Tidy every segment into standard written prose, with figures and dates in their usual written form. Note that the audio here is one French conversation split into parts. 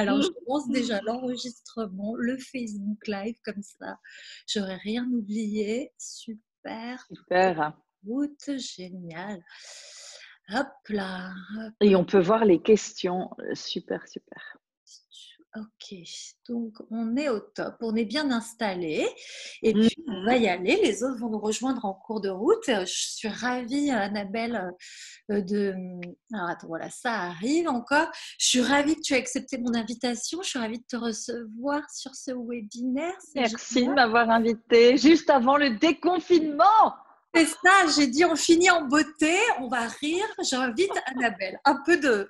Alors, je lance déjà l'enregistrement, le Facebook Live, comme ça, j'aurais rien oublié. Super, Super. route, génial. Hop là, hop. Et on peut voir les questions. Super, super. Ok, donc on est au top, on est bien installé et puis on va Mhm. y aller. Les autres vont nous rejoindre en cours de route. Je suis ravie, Annabelle, de. Alors attends, voilà, ça arrive encore. Je suis ravie que tu aies accepté mon invitation. Je suis ravie de te recevoir sur ce webinaire. C'est Merci de génial. m'avoir invitée juste avant le déconfinement. C'est ça, j'ai dit on finit en beauté, on va rire. J'invite Annabelle. Un peu de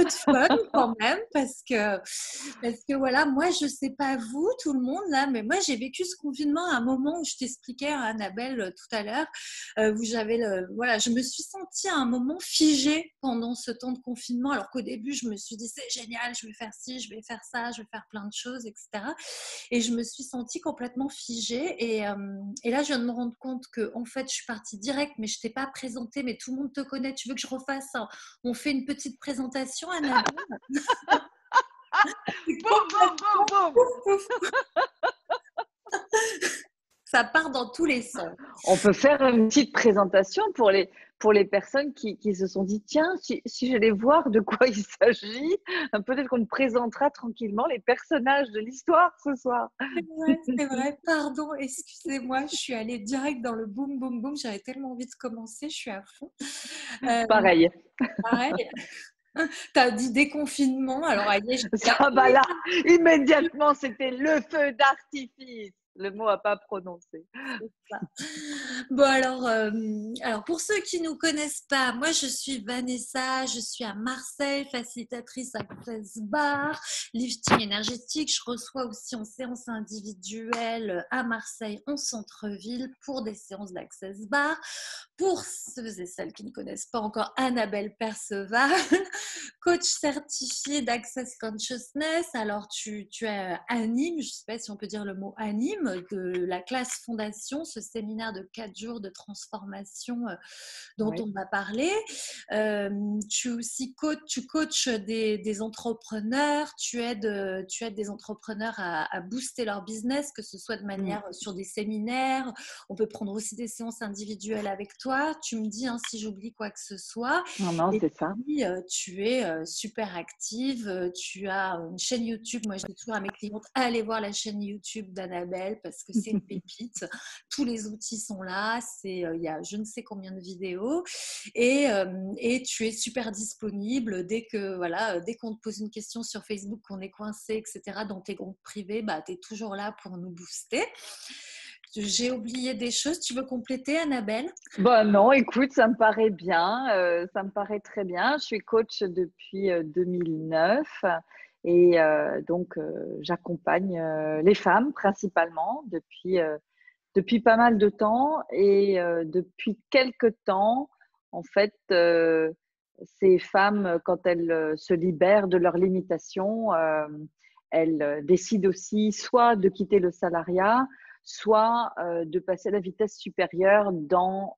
fun quand même, parce que voilà, moi je sais pas vous, tout le monde là, mais moi j'ai vécu ce confinement à un moment où je t'expliquais à Annabelle tout à l'heure, où voilà, je me suis sentie à un moment figée pendant ce temps de confinement, alors qu'au début je me suis dit c'est génial, je vais faire ci, je vais faire ça, je vais faire plein de choses, etc. Et je me suis sentie complètement figée. Et là, je viens de me rendre compte que, en fait, je suis partie direct, mais je ne t'ai pas présentée, mais tout le monde te connaît. Tu veux que je refasse On fait une petite présentation, Annabelle. C'est Boum, boum, boum, complètement boum. ouf. Ça part dans tous les sens. On peut faire une petite présentation pour les personnes qui se sont dit, tiens, si j'allais voir de quoi il s'agit, peut-être qu'on présentera tranquillement les personnages de l'histoire ce soir. C'est vrai, pardon, excusez-moi, je suis allée direct dans le boum, boum, boum. J'avais tellement envie de commencer, je suis à fond. Euh, Pareil. Pareil, tu as dit déconfinement, alors aïe, j'étais là. Ça, bah là, immédiatement, c'était le feu d'artifice. Le mot à pas prononcer. Bon, alors, pour ceux qui ne nous connaissent pas, moi je suis Vanessa, je suis à Marseille, facilitatrice Access Bar, lifting énergétique. Je reçois aussi en séance individuelle à Marseille, en centre-ville, pour des séances d'Access Bar. Pour ceux et celles qui ne connaissent pas encore, Annabelle Perceval, coach certifié d'Access Consciousness. Alors, tu animes, je ne sais pas si on peut dire le mot anime, de la classe fondation, ce séminaire de 4 jours de transformation dont Oui. on va parler. Tu aussi tu coaches des entrepreneurs, tu aides des entrepreneurs à booster leur business, que ce soit de manière sur des séminaires. On peut prendre aussi des séances individuelles avec toi. Tu me dis si j'oublie quoi que ce soit. Non, non, Et c'est ça. puis, tu es super active. Tu as une chaîne YouTube. Moi, je dis toujours à mes clientes, allez voir la chaîne YouTube d'Annabelle parce que c'est une pépite. Tous les outils sont là. Il y a je ne sais combien de vidéos. Et tu es super disponible dès qu'on te pose une question sur Facebook, qu'on est coincé, etc. Dans tes groupes privés, tu es toujours là pour nous booster. J'ai oublié des choses. Tu veux compléter, Annabelle? Bon, non, écoute, ça me paraît bien, ça me paraît très bien. Je suis coach depuis 2009 et donc j'accompagne les femmes principalement depuis pas mal de temps et depuis quelque temps, en fait, ces femmes, quand elles se libèrent de leurs limitations, elles décident aussi soit de quitter le salariat, soit de passer à la vitesse supérieure dans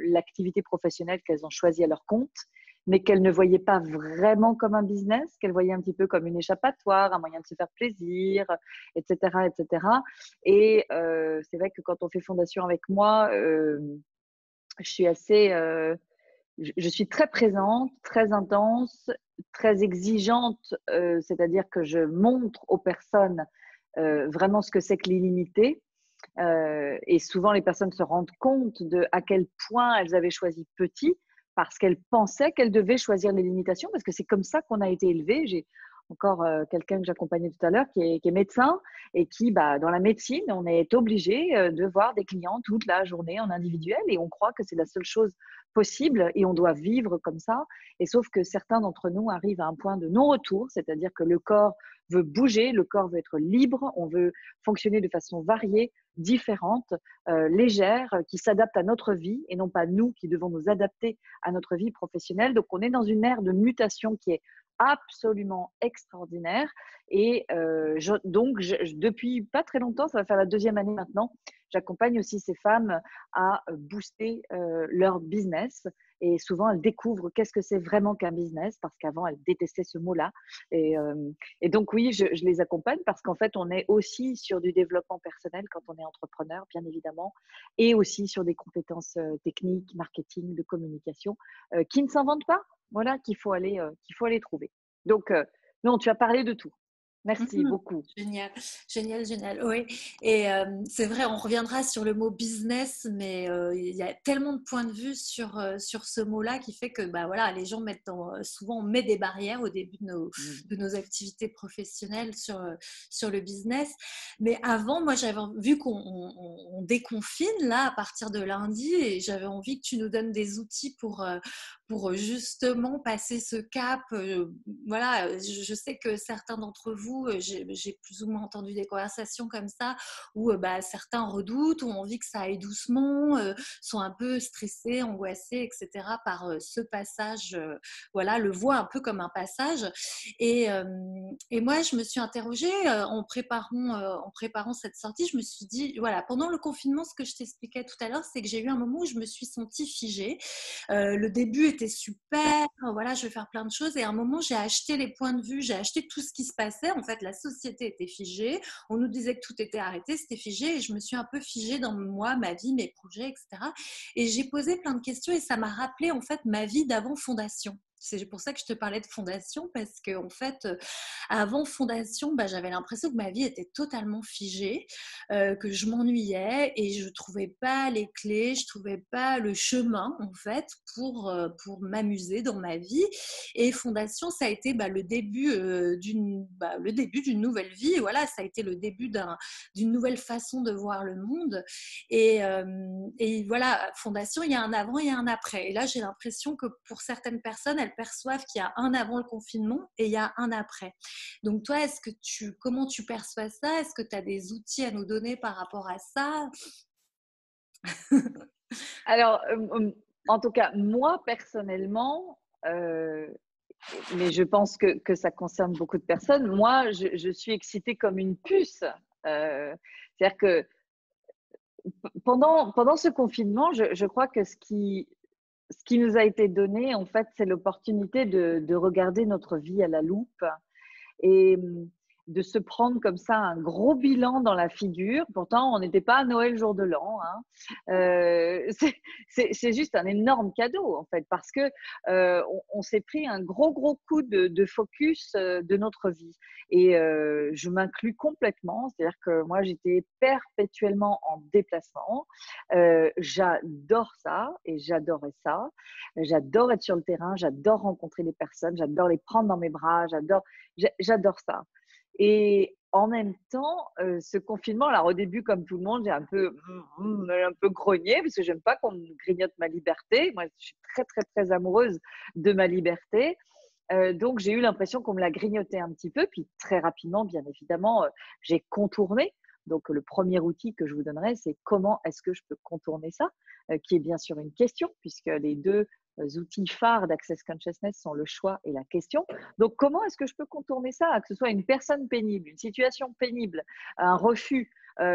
l'activité professionnelle qu'elles ont choisie à leur compte, mais qu'elles ne voyaient pas vraiment comme un business, qu'elles voyaient un petit peu comme une échappatoire, un moyen de se faire plaisir, etc., etc. Et c'est vrai que quand on fait fondation avec moi, je suis assez, je suis très présente, très intense, très exigeante, c'est-à-dire que je montre aux personnes vraiment ce que c'est que l'illimité. Et souvent, les personnes se rendent compte de à quel point elles avaient choisi petit parce qu'elles pensaient qu'elles devaient choisir les limitations, parce que c'est comme ça qu'on a été élevés. J'ai encore quelqu'un que j'accompagnais tout à l'heure qui est médecin et qui, dans la médecine, on est obligé de voir des clients toute la journée en individuel et on croit que c'est la seule chose possible et on doit vivre comme ça. Et sauf que certains d'entre nous arrivent à un point de non-retour, c'est-à-dire que le corps veut bouger, le corps veut être libre, on veut fonctionner de façon variée, différente, légère, qui s'adapte à notre vie et non pas nous qui devons nous adapter à notre vie professionnelle. Donc on est dans une ère de mutation qui est absolument extraordinaire. Et depuis pas très longtemps, ça va faire la deuxième année maintenant, j'accompagne aussi ces femmes à booster leur business et souvent elles découvrent qu'est-ce que c'est vraiment qu'un business, parce qu'avant elles détestaient ce mot-là. Et, et donc oui, je les accompagne parce qu'en fait, on est aussi sur du développement personnel quand on est entrepreneur, bien évidemment, et aussi sur des compétences techniques, marketing, de communication, qui ne s'inventent pas, voilà, qu'il faut aller trouver. Donc, non, tu as parlé de tout. Merci Mhm. beaucoup. Génial, génial, génial. Oui, et c'est vrai, on reviendra sur le mot business, mais il y a tellement de points de vue sur ce mot-là qui fait que bah, voilà, les gens souvent on met des barrières au début Mm. de nos activités professionnelles sur le business. Mais avant, moi, j'avais vu qu'on déconfine là à partir de lundi et j'avais envie que tu nous donnes des outils pour justement passer ce cap. Voilà, je sais que certains d'entre vous, j'ai plus ou moins entendu des conversations comme ça où bah, certains redoutent, ont envie que ça aille doucement, sont un peu stressés, angoissés, etc. par ce passage, voilà, le voient un peu comme un passage. Et, euh, et moi, je me suis interrogée en préparant cette sortie, je me suis dit, voilà, pendant le confinement, ce que je t'expliquais tout à l'heure, c'est que j'ai eu un moment où je me suis sentie figée. Le début était super, voilà, je vais faire plein de choses. Et à un moment, j'ai acheté les points de vue, j'ai acheté tout ce qui se passait. En fait, la société était figée. On nous disait que tout était arrêté, c'était figé. Et je me suis un peu figée dans moi, ma vie, mes projets, etc. Et j'ai posé plein de questions et ça m'a rappelé en fait ma vie d'avant fondation. C'est pour ça que je te parlais de fondation parce que en fait, avant fondation, bah, j'avais l'impression que ma vie était totalement figée, que je m'ennuyais et je trouvais pas les clés, je trouvais pas le chemin en fait pour m'amuser dans ma vie. Et fondation, ça a été bah, le début d'une nouvelle vie. Et voilà, ça a été le début d'une nouvelle façon de voir le monde. Et voilà, fondation, il y a un avant, il y a un après. Et là, j'ai l'impression que pour certaines personnes, elles perçoivent qu'il y a un avant le confinement et il y a un après. Donc toi, comment tu perçois ça? Est-ce que tu as des outils à nous donner par rapport à ça? Alors, en tout cas, moi personnellement, mais je pense que ça concerne beaucoup de personnes. Moi, je suis excitée comme une puce. C'est-à-dire que pendant ce confinement, je crois que ce qui nous a été donné, en fait, c'est l'opportunité de regarder notre vie à la loupe et de se prendre comme ça un gros bilan dans la figure. Pourtant, on n'était pas à Noël jour de l'an. Hein. C'est juste un énorme cadeau, en fait, parce que on s'est pris un gros coup de focus de notre vie. Et je m'inclus complètement, c'est-à-dire que moi, j'étais perpétuellement en déplacement. J'adore ça et j'adorais ça. J'adore être sur le terrain, j'adore rencontrer les personnes, j'adore les prendre dans mes bras, j'adore ça. Et en même temps, ce confinement, alors au début, comme tout le monde, j'ai un peu grogné parce que j'aime pas qu'on me grignote ma liberté. Moi, je suis très amoureuse de ma liberté. Donc, j'ai eu l'impression qu'on me l'a grignoté un petit peu. Puis très rapidement, bien évidemment, j'ai contourné. Donc, le premier outil que je vous donnerai, c'est comment est-ce que je peux contourner ça, qui est bien sûr une question, puisque les deux outils phares d'Access Consciousness sont le choix et la question. Donc, comment est-ce que je peux contourner ça, que ce soit une personne pénible, une situation pénible, un refus,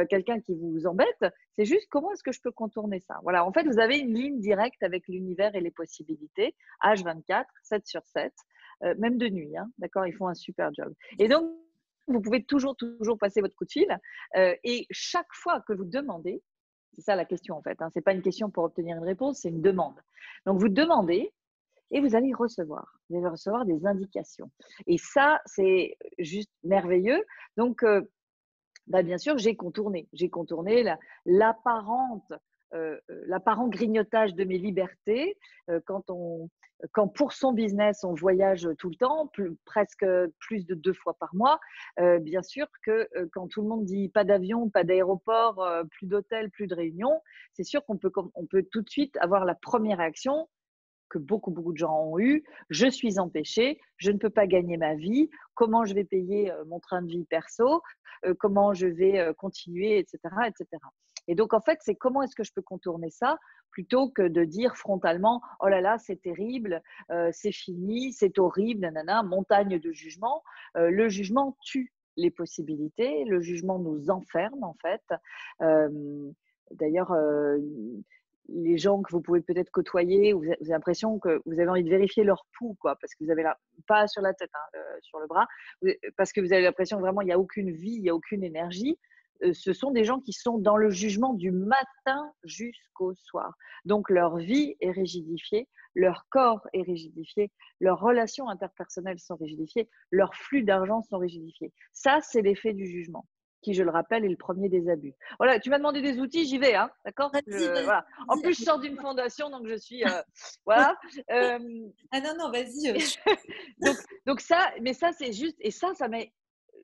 quelqu'un qui vous embête, c'est juste comment est-ce que je peux contourner ça. Voilà, en fait, vous avez une ligne directe avec l'univers et les possibilités, H24, 7 sur 7, même de nuit, hein, d'accord, ils font un super job. Et donc, vous pouvez toujours passer votre coup de fil et chaque fois que vous demandez, c'est ça la question en fait, hein, ce n'est pas une question pour obtenir une réponse, c'est une demande. Donc, vous demandez et vous allez recevoir. Vous allez recevoir des indications. Et ça, c'est juste merveilleux. Donc, bah, bien sûr, j'ai contourné. J'ai contourné l'apparent grignotage de mes libertés quand pour son business, on voyage tout le temps, presque plus de 2 fois par mois. Bien sûr que quand tout le monde dit pas d'avion, pas d'aéroport, plus d'hôtel, plus de réunion, c'est sûr on peut tout de suite avoir la première réaction que beaucoup de gens ont eu. Je suis empêchée, je ne peux pas gagner ma vie, comment je vais payer mon train de vie perso, comment je vais continuer, etc., etc. Et donc, en fait, c'est comment est-ce que je peux contourner ça plutôt que de dire frontalement « Oh là là, c'est terrible, c'est fini, c'est horrible, nanana, montagne de jugement ». Le jugement tue les possibilités, le jugement nous enferme, en fait. D'ailleurs, les gens que vous pouvez peut-être côtoyer, vous avez l'impression que vous avez envie de vérifier leur pouls, quoi, parce que vous avez pas sur la tête, hein, sur le bras, parce que vous avez l'impression que vraiment il n'y a aucune vie, il n'y a aucune énergie. Ce sont des gens qui sont dans le jugement du matin jusqu'au soir. Donc leur vie est rigidifiée, leur corps est rigidifié, leurs relations interpersonnelles sont rigidifiées, leurs flux d'argent sont rigidifiés. Ça, c'est l'effet du jugement, qui, je le rappelle, est le premier des abus. Voilà, tu m'as demandé des outils, j'y vais, hein, d'accord. Vas-y, vas-y, Voilà. En plus, je vas-y. sors d'une fondation, donc je suis… voilà. Ah non, non, vas-y. Donc ça, mais ça, c'est juste… Et ça met…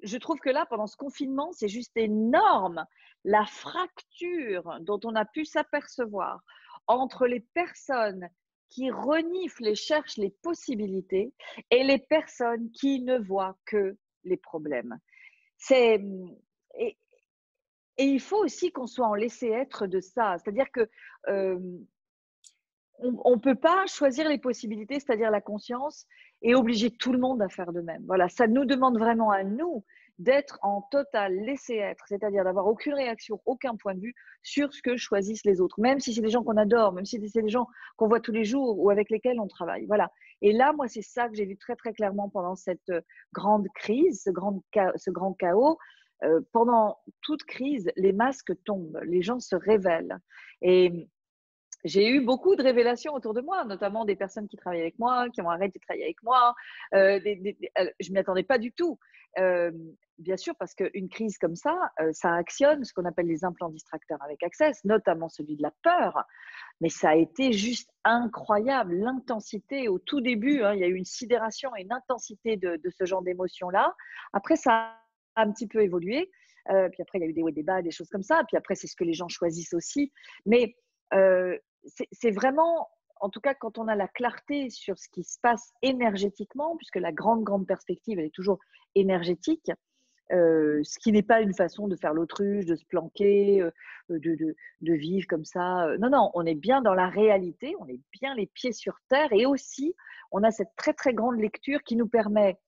Je trouve que là, pendant ce confinement, c'est juste énorme la fracture dont on a pu s'apercevoir entre les personnes qui reniflent et cherchent les possibilités et les personnes qui ne voient que les problèmes. C'est… Et, et il faut aussi qu'on soit en laisser-être de ça. C'est-à-dire que on ne peut pas choisir les possibilités, c'est-à-dire la conscience, et obliger tout le monde à faire de même. Voilà, ça nous demande vraiment à nous d'être en total laisser-être, c'est-à-dire d'avoir aucune réaction, aucun point de vue sur ce que choisissent les autres, même si c'est des gens qu'on adore, même si c'est des gens qu'on voit tous les jours ou avec lesquels on travaille. Voilà. Et là, moi, c'est ça que j'ai vu très, très clairement pendant cette grande crise, ce grand chaos. Pendant toute crise, les masques tombent, les gens se révèlent. Et j'ai eu beaucoup de révélations autour de moi, notamment des personnes qui travaillent avec moi, qui ont arrêté de travailler avec moi. Je ne m'y attendais pas du tout. Bien sûr, parce qu'une crise comme ça actionne ce qu'on appelle les implants distracteurs avec Access, notamment celui de la peur. Mais ça a été juste incroyable, l'intensité au tout début. Hein, il y a eu une sidération et une intensité de ce genre d'émotions-là. Après, ça a un petit peu évolué. Puis après, il y a eu des hauts et des bas, des choses comme ça. Puis après, c'est ce que les gens choisissent aussi. Mais c'est vraiment, en tout cas, quand on a la clarté sur ce qui se passe énergétiquement, puisque la grande perspective, elle est toujours énergétique, ce qui n'est pas une façon de faire l'autruche, de se planquer, de vivre comme ça. Non, non, on est bien dans la réalité, on est bien les pieds sur terre et aussi, on a cette très, très grande lecture qui nous permet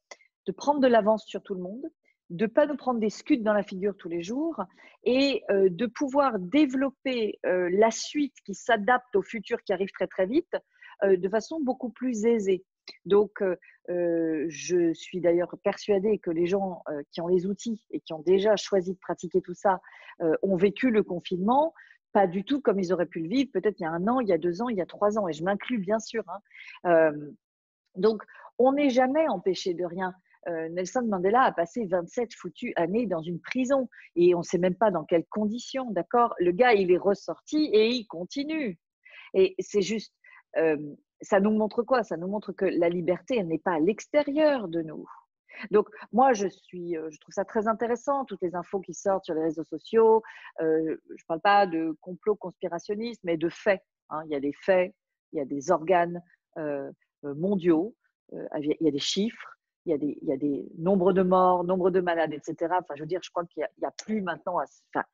de prendre de l'avance sur tout le monde, de ne pas nous prendre des scuds dans la figure tous les jours et de pouvoir développer la suite qui s'adapte au futur qui arrive très très vite de façon beaucoup plus aisée. Donc, je suis d'ailleurs persuadée que les gens qui ont les outils et qui ont déjà choisi de pratiquer tout ça ont vécu le confinement pas du tout comme ils auraient pu le vivre, peut-être il y a 1 an, il y a 2 ans, il y a 3 ans, et je m'inclus bien sûr. Hein. Donc, on n'est jamais empêché de rien. Nelson Mandela a passé 27 foutues années dans une prison et on ne sait même pas dans quelles conditions, d'accord. Le gars, il est ressorti et il continue. Et c'est juste, ça nous montre quoi? Ça nous montre que la liberté, elle n'est pas à l'extérieur de nous. Donc, moi, je trouve ça très intéressant, toutes les infos qui sortent sur les réseaux sociaux. Je ne parle pas de complot conspirationniste, mais de faits. Hein. Il y a des faits, il y a des organes mondiaux, il y a des chiffres, il y a des nombres de morts, nombres de malades, etc. Enfin, je veux dire, je crois qu'il n'y a plus maintenant… Enfin,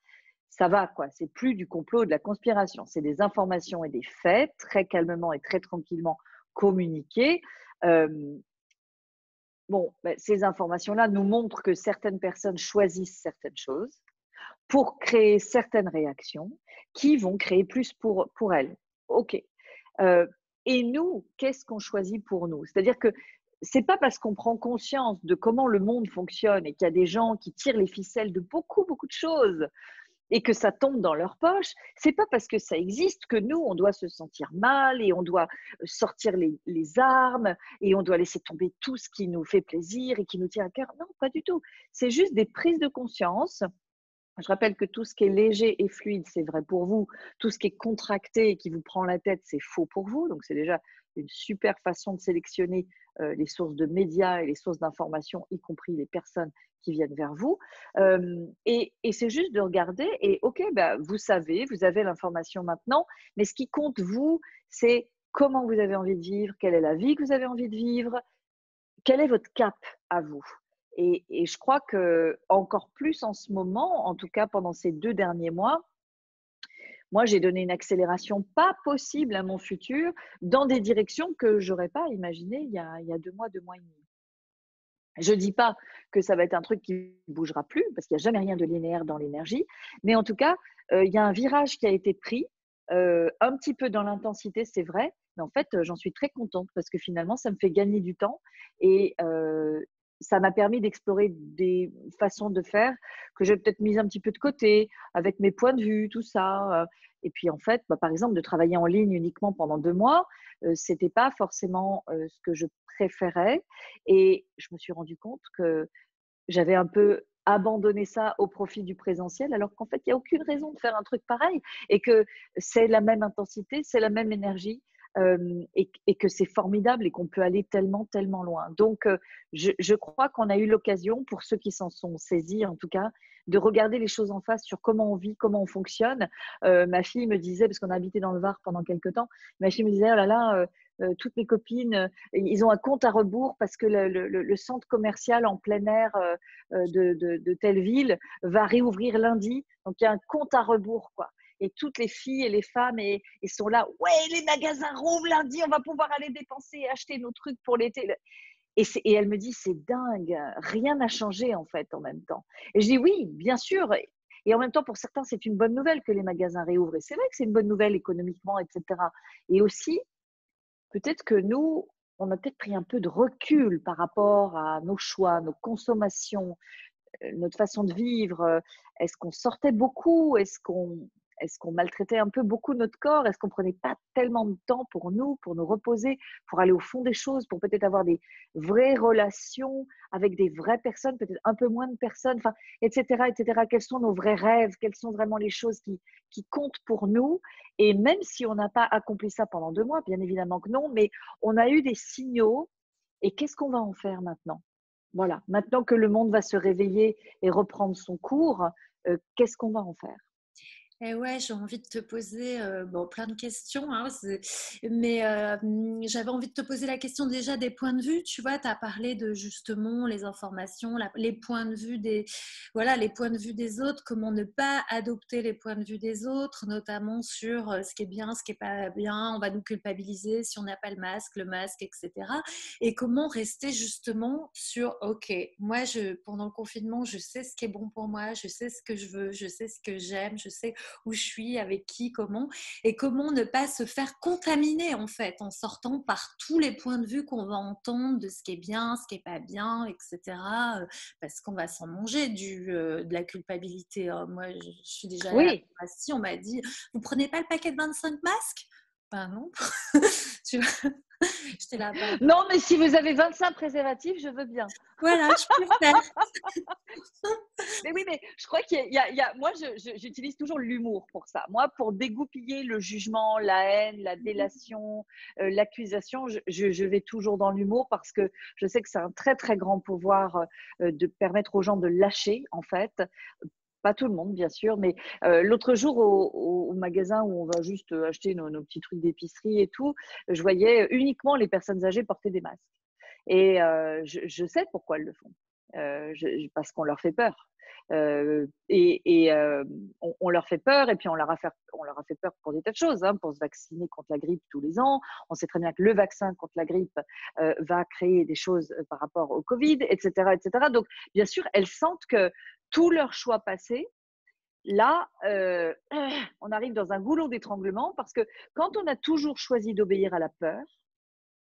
ça va, quoi. C'est plus du complot, de la conspiration. C'est des informations et des faits, très calmement et très tranquillement communiqués. Bon, ben, ces informations-là nous montrent que certaines personnes choisissent certaines choses pour créer certaines réactions qui vont créer plus pour elles. OK. Et nous, qu'est-ce qu'on choisit pour nous? C'est-à-dire que c'est pas parce qu'on prend conscience de comment le monde fonctionne et qu'il y a des gens qui tirent les ficelles de beaucoup de choses et que ça tombe dans leur poche, c'est pas parce que ça existe que nous, on doit se sentir mal et on doit sortir les armes et on doit laisser tomber tout ce qui nous fait plaisir et qui nous tient à cœur. Non, pas du tout. C'est juste des prises de conscience. Je rappelle que tout ce qui est léger et fluide, c'est vrai pour vous. Tout ce qui est contracté et qui vous prend la tête, c'est faux pour vous. Donc, c'est déjà une super façon de sélectionner les sources de médias et les sources d'informations, y compris les personnes qui viennent vers vous. Et c'est juste de regarder et OK, bah, vous savez, vous avez l'information maintenant, mais ce qui compte, vous, c'est comment vous avez envie de vivre, quelle est la vie que vous avez envie de vivre, quel est votre cap à vous. Et je crois que encore plus en ce moment, en tout cas pendant ces 2 derniers mois, moi, j'ai donné une accélération pas possible à mon futur dans des directions que je n'aurais pas imaginées il y a 2 mois, 2 mois et demi. Je ne dis pas que ça va être un truc qui ne bougera plus, parce qu'il n'y a jamais rien de linéaire dans l'énergie, mais en tout cas, il y a un virage qui a été pris un petit peu dans l'intensité, c'est vrai, mais en fait, j'en suis très contente parce que finalement, ça me fait gagner du temps et ça m'a permis d'explorer des façons de faire que j'ai peut-être mises un petit peu de côté avec mes points de vue, tout ça. Et puis en fait, bah, par exemple, de travailler en ligne uniquement pendant 2 mois, c'était pas forcément, ce que je préférais et je me suis rendu compte que j'avais un peu abandonné ça au profit du présentiel, alors qu'en fait, il y a aucune raison de faire un truc pareil et que c'est la même intensité, c'est la même énergie, et que c'est formidable et qu'on peut aller tellement, tellement loin. Donc, je crois qu'on a eu l'occasion, pour ceux qui s'en sont saisis en tout cas, de regarder les choses en face sur comment on vit, comment on fonctionne. Ma fille me disait, parce qu'on a habité dans le Var pendant quelques temps, ma fille me disait: «Oh là là, toutes mes copines, ils ont un compte à rebours parce que le centre commercial en plein air de telle ville va réouvrir lundi. Donc, il y a un compte à rebours, quoi. Et toutes les filles et les femmes et sont là, ouais, les magasins rouvrent lundi, on va pouvoir aller dépenser et acheter nos trucs pour l'été. Et elle me dit, c'est dingue, rien n'a changé en fait en même temps. Et je dis, oui, bien sûr. Et en même temps, pour certains, c'est une bonne nouvelle que les magasins réouvrent. Et c'est vrai que c'est une bonne nouvelle économiquement, etc. Et aussi, peut-être que nous, on a peut-être pris un peu de recul par rapport à nos choix, nos consommations, notre façon de vivre. Est-ce qu'on sortait beaucoup? Est-ce qu'on maltraitait un peu beaucoup notre corps? Est-ce qu'on prenait pas tellement de temps pour nous reposer, pour aller au fond des choses, pour peut-être avoir des vraies relations avec des vraies personnes, peut-être un peu moins de personnes, enfin, etc., etc. Quels sont nos vrais rêves? Quelles sont vraiment les choses qui comptent pour nous? Et même si on n'a pas accompli ça pendant 2 mois, bien évidemment que non, mais on a eu des signaux. Et qu'est-ce qu'on va en faire maintenant? Voilà, maintenant que le monde va se réveiller et reprendre son cours, qu'est-ce qu'on va en faire? Et ouais, j'ai envie de te poser bon, plein de questions, hein, mais j'avais envie de te poser la question déjà des points de vue. Tu vois, tu as parlé de justement les informations, les points de vue voilà, les points de vue des autres, comment ne pas adopter les points de vue des autres, notamment sur ce qui est bien, ce qui est pas bien. On va nous culpabiliser si on n'a pas le masque, etc. Et comment rester justement sur, ok, moi, pendant le confinement, je sais ce qui est bon pour moi, je sais ce que je veux, je sais ce que j'aime, je sais où je suis, avec qui, comment, et comment ne pas se faire contaminer en fait en sortant par tous les points de vue qu'on va entendre de ce qui est bien, ce qui est pas bien, etc. Parce qu'on va s'en manger de la culpabilité, hein. Moi, je suis déjà là. Oui. Si on m'a dit, vous prenez pas le paquet de 25 masques? Ben non. Tu vois, j'étais là, bas Non, mais si vous avez 25 préservatifs, je veux bien. voilà, je préfère. Mais oui, mais je crois qu'il y a moi, j'utilise toujours l'humour pour ça. Moi, pour dégoupiller le jugement, la haine, la délation, l'accusation, je vais toujours dans l'humour parce que je sais que c'est un très, très grand pouvoir, de permettre aux gens de lâcher, en fait. Pas tout le monde, bien sûr, mais l'autre jour au magasin où on va juste acheter nos petits trucs d'épicerie et tout, je voyais uniquement les personnes âgées porter des masques. Et je sais pourquoi elles le font. Parce qu'on leur fait peur. On leur fait peur et puis on leur a fait peur pour des tas de choses, hein, pour se vacciner contre la grippe tous les ans. On sait très bien que le vaccin contre la grippe va créer des choses par rapport au Covid, etc., etc. Donc, bien sûr, elles sentent que tous leurs choix passés, là, on arrive dans un goulot d'étranglement parce que quand on a toujours choisi d'obéir à la peur,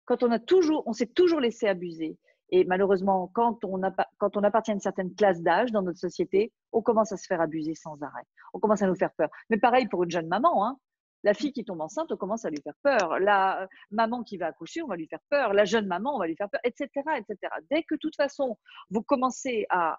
quand on s'est toujours laissé abuser. Et malheureusement, quand on appartient à une certaine classe d'âge dans notre société, on commence à se faire abuser sans arrêt. On commence à nous faire peur. Mais pareil pour une jeune maman, hein. La fille qui tombe enceinte, on commence à lui faire peur. La maman qui va accoucher, on va lui faire peur. La jeune maman, on va lui faire peur, etc., etc. Dès que, de toute façon, vous commencez à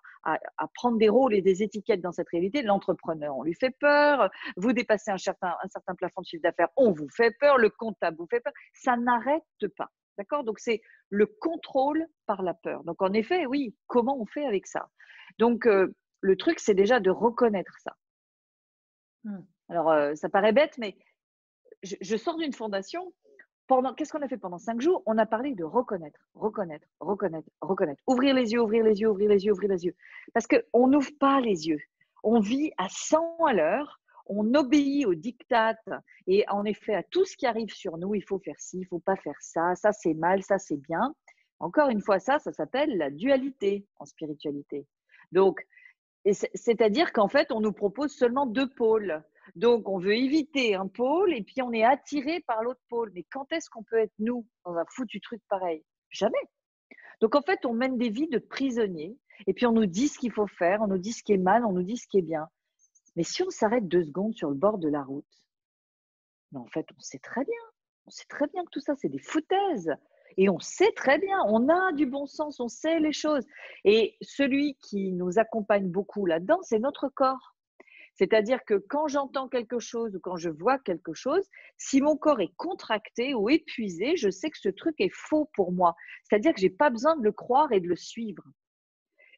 prendre des rôles et des étiquettes dans cette réalité, l'entrepreneur, on lui fait peur. Vous dépassez un certain plafond de chiffre d'affaires, on vous fait peur. Le comptable vous fait peur. Ça n'arrête pas. D'accord? Donc, c'est le contrôle par la peur. Donc, en effet, oui, comment on fait avec ça? Donc, le truc, c'est déjà de reconnaître ça. Alors, ça paraît bête, mais je sors d'une fondation. Qu'est-ce qu'on a fait pendant 5 jours? On a parlé de reconnaître, reconnaître, reconnaître, reconnaître. Ouvrir les yeux, ouvrir les yeux, ouvrir les yeux, ouvrir les yeux. Parce qu'on n'ouvre pas les yeux. On vit à 100 à l'heure. On obéit aux diktats et en effet à tout ce qui arrive sur nous. Il faut faire ci, il ne faut pas faire ça. Ça, c'est mal, ça, c'est bien. Encore une fois, ça s'appelle la dualité en spiritualité. Donc, C'est-à-dire qu'en fait, on nous propose seulement 2 pôles. Donc, on veut éviter un pôle et puis on est attiré par l'autre pôle. Mais quand est-ce qu'on peut être nous dans un foutu truc pareil? Jamais. Donc, en fait, on mène des vies de prisonniers et puis on nous dit ce qu'il faut faire, on nous dit ce qui est mal, on nous dit ce qui est bien. Mais si on s'arrête 2 secondes sur le bord de la route, mais en fait, on sait très bien que tout ça, c'est des foutaises. Et on sait très bien, on a du bon sens, on sait les choses. Et celui qui nous accompagne beaucoup là-dedans, c'est notre corps. C'est-à-dire que quand j'entends quelque chose ou quand je vois quelque chose, si mon corps est contracté ou épuisé, je sais que ce truc est faux pour moi. C'est-à-dire que je n'ai pas besoin de le croire et de le suivre.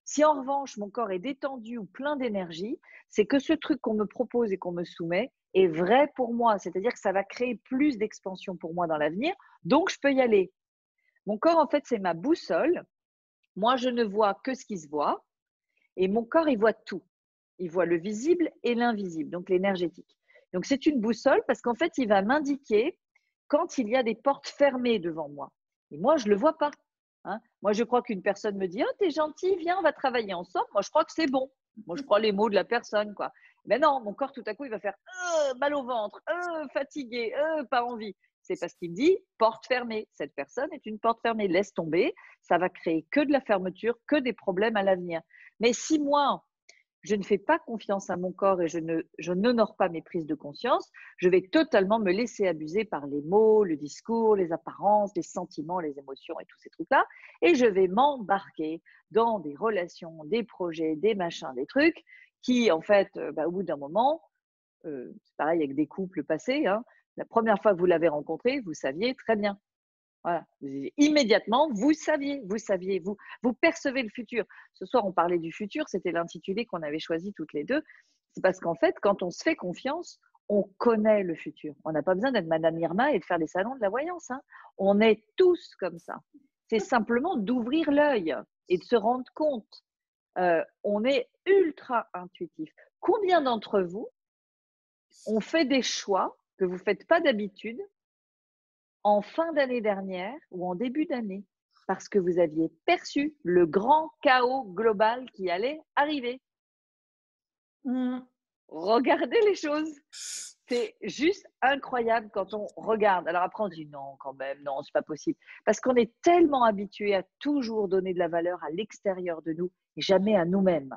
Si en revanche, mon corps est détendu ou plein d'énergie, c'est que ce truc qu'on me propose et qu'on me soumet est vrai pour moi. C'est-à-dire que ça va créer plus d'expansion pour moi dans l'avenir, donc je peux y aller. Mon corps, en fait, c'est ma boussole. Moi, je ne vois que ce qui se voit et mon corps, il voit tout. Il voit le visible et l'invisible, donc l'énergétique. Donc, c'est une boussole parce qu'en fait, il va m'indiquer quand il y a des portes fermées devant moi. Et moi, je ne le vois pas. Hein. Moi, je crois qu'une personne me dit « Oh, t'es gentil, viens, on va travailler ensemble. » Moi, je crois que c'est bon. Moi, je crois les mots de la personne, quoi. Mais non, mon corps, tout à coup, il va faire mal au ventre, fatigué, pas envie. C'est parce qu'il me dit porte fermée. Cette personne est une porte fermée. Laisse tomber. Ça va créer que de la fermeture, que des problèmes à l'avenir. Mais si moi, je ne fais pas confiance à mon corps et je n'honore pas mes prises de conscience, je vais totalement me laisser abuser par les mots, le discours, les apparences, les sentiments, les émotions et tous ces trucs-là. Et je vais m'embarquer dans des relations, des projets, des machins, des trucs qui, en fait, au bout d'un moment, c'est pareil avec des couples passés, hein, la première fois que vous l'avez rencontré, vous saviez très bien. Voilà. Immédiatement, vous saviez, vous percevez le futur. Ce soir, on parlait du futur, c'était l'intitulé qu'on avait choisi toutes les deux. C'est parce qu'en fait, quand on se fait confiance, on connaît le futur. On n'a pas besoin d'être Madame Irma et de faire des salons de la voyance. Hein. On est tous comme ça. C'est simplement d'ouvrir l'œil et de se rendre compte. On est ultra intuitif. Combien d'entre vous ont fait des choix que vous ne faites pas d'habitude en fin d'année dernière ou en début d'année, parce que vous aviez perçu le grand chaos global qui allait arriver. Regardez les choses. C'est juste incroyable quand on regarde. Alors après, on dit non, quand même, non, c'est pas possible. Parce qu'on est tellement habitué à toujours donner de la valeur à l'extérieur de nous et jamais à nous-mêmes.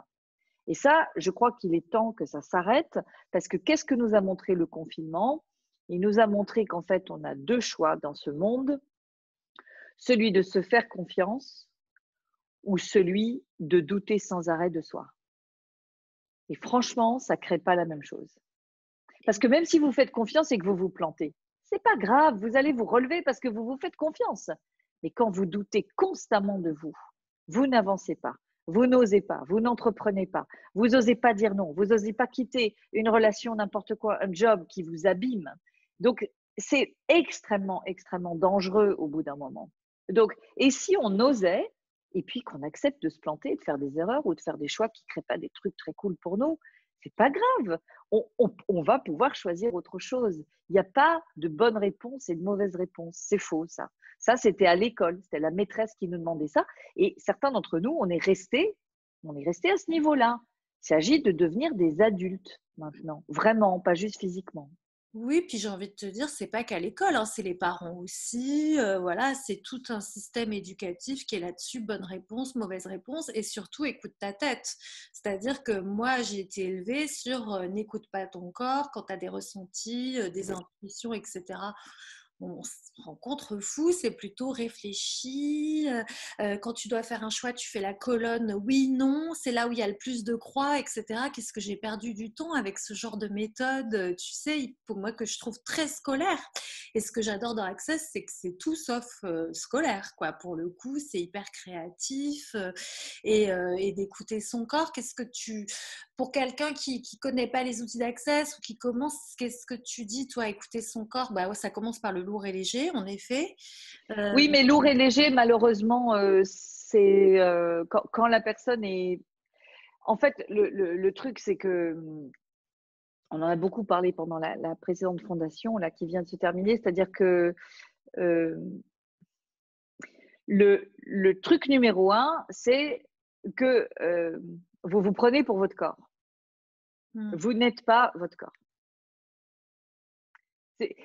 Et ça, je crois qu'il est temps que ça s'arrête parce que qu'est-ce que nous a montré le confinement ? Il nous a montré qu'en fait, on a 2 choix dans ce monde, celui de se faire confiance ou celui de douter sans arrêt de soi. Et franchement, ça ne crée pas la même chose. Parce que même si vous faites confiance et que vous vous plantez, c'est pas grave, vous allez vous relever parce que vous vous faites confiance. Mais quand vous doutez constamment de vous, vous n'avancez pas, vous n'osez pas, vous n'entreprenez pas, vous n'osez pas dire non, vous n'osez pas quitter une relation, n'importe quoi, un job qui vous abîme. Donc, c'est extrêmement, extrêmement dangereux au bout d'un moment. Donc, et si on osait, et puis qu'on accepte de se planter, de faire des erreurs ou de faire des choix qui ne créent pas des trucs très cool pour nous, c'est pas grave. On va pouvoir choisir autre chose. Il n'y a pas de bonne réponse et de mauvaise réponse. C'est faux, ça. Ça, c'était à l'école. C'était la maîtresse qui nous demandait ça. Et certains d'entre nous, on est restés à ce niveau-là. Il s'agit de devenir des adultes maintenant. Vraiment, pas juste physiquement. Oui, puis j'ai envie de te dire, c'est pas qu'à l'école, hein, c'est les parents aussi. Voilà, c'est tout un système éducatif qui est là-dessus, bonne réponse, mauvaise réponse, et surtout écoute ta tête. C'est-à-dire que moi, j'ai été élevée sur n'écoute pas ton corps quand tu as des ressentis, des intuitions, etc. On se rencontre fou, c'est plutôt réfléchi. Quand tu dois faire un choix, tu fais la colonne oui, non, c'est là où il y a le plus de croix, etc. Qu'est-ce que j'ai perdu du temps avec ce genre de méthode, tu sais, pour moi que je trouve très scolaire. Et ce que j'adore dans Access, c'est que c'est tout sauf scolaire, quoi. Pour le coup, c'est hyper créatif et d'écouter son corps. Pour quelqu'un qui ne connaît pas les outils d'Access ou qui commence, qu'est-ce que tu dis, toi, écouter son corps? Bah ouais, ça commence par le lourd et léger, en effet. Oui, mais lourd et léger, malheureusement, c'est quand la personne est… En fait, le truc, c'est que on en a beaucoup parlé pendant la précédente fondation là, qui vient de se terminer, c'est-à-dire que le truc numéro 1, c'est que vous vous prenez pour votre corps. Vous n'êtes pas votre corps.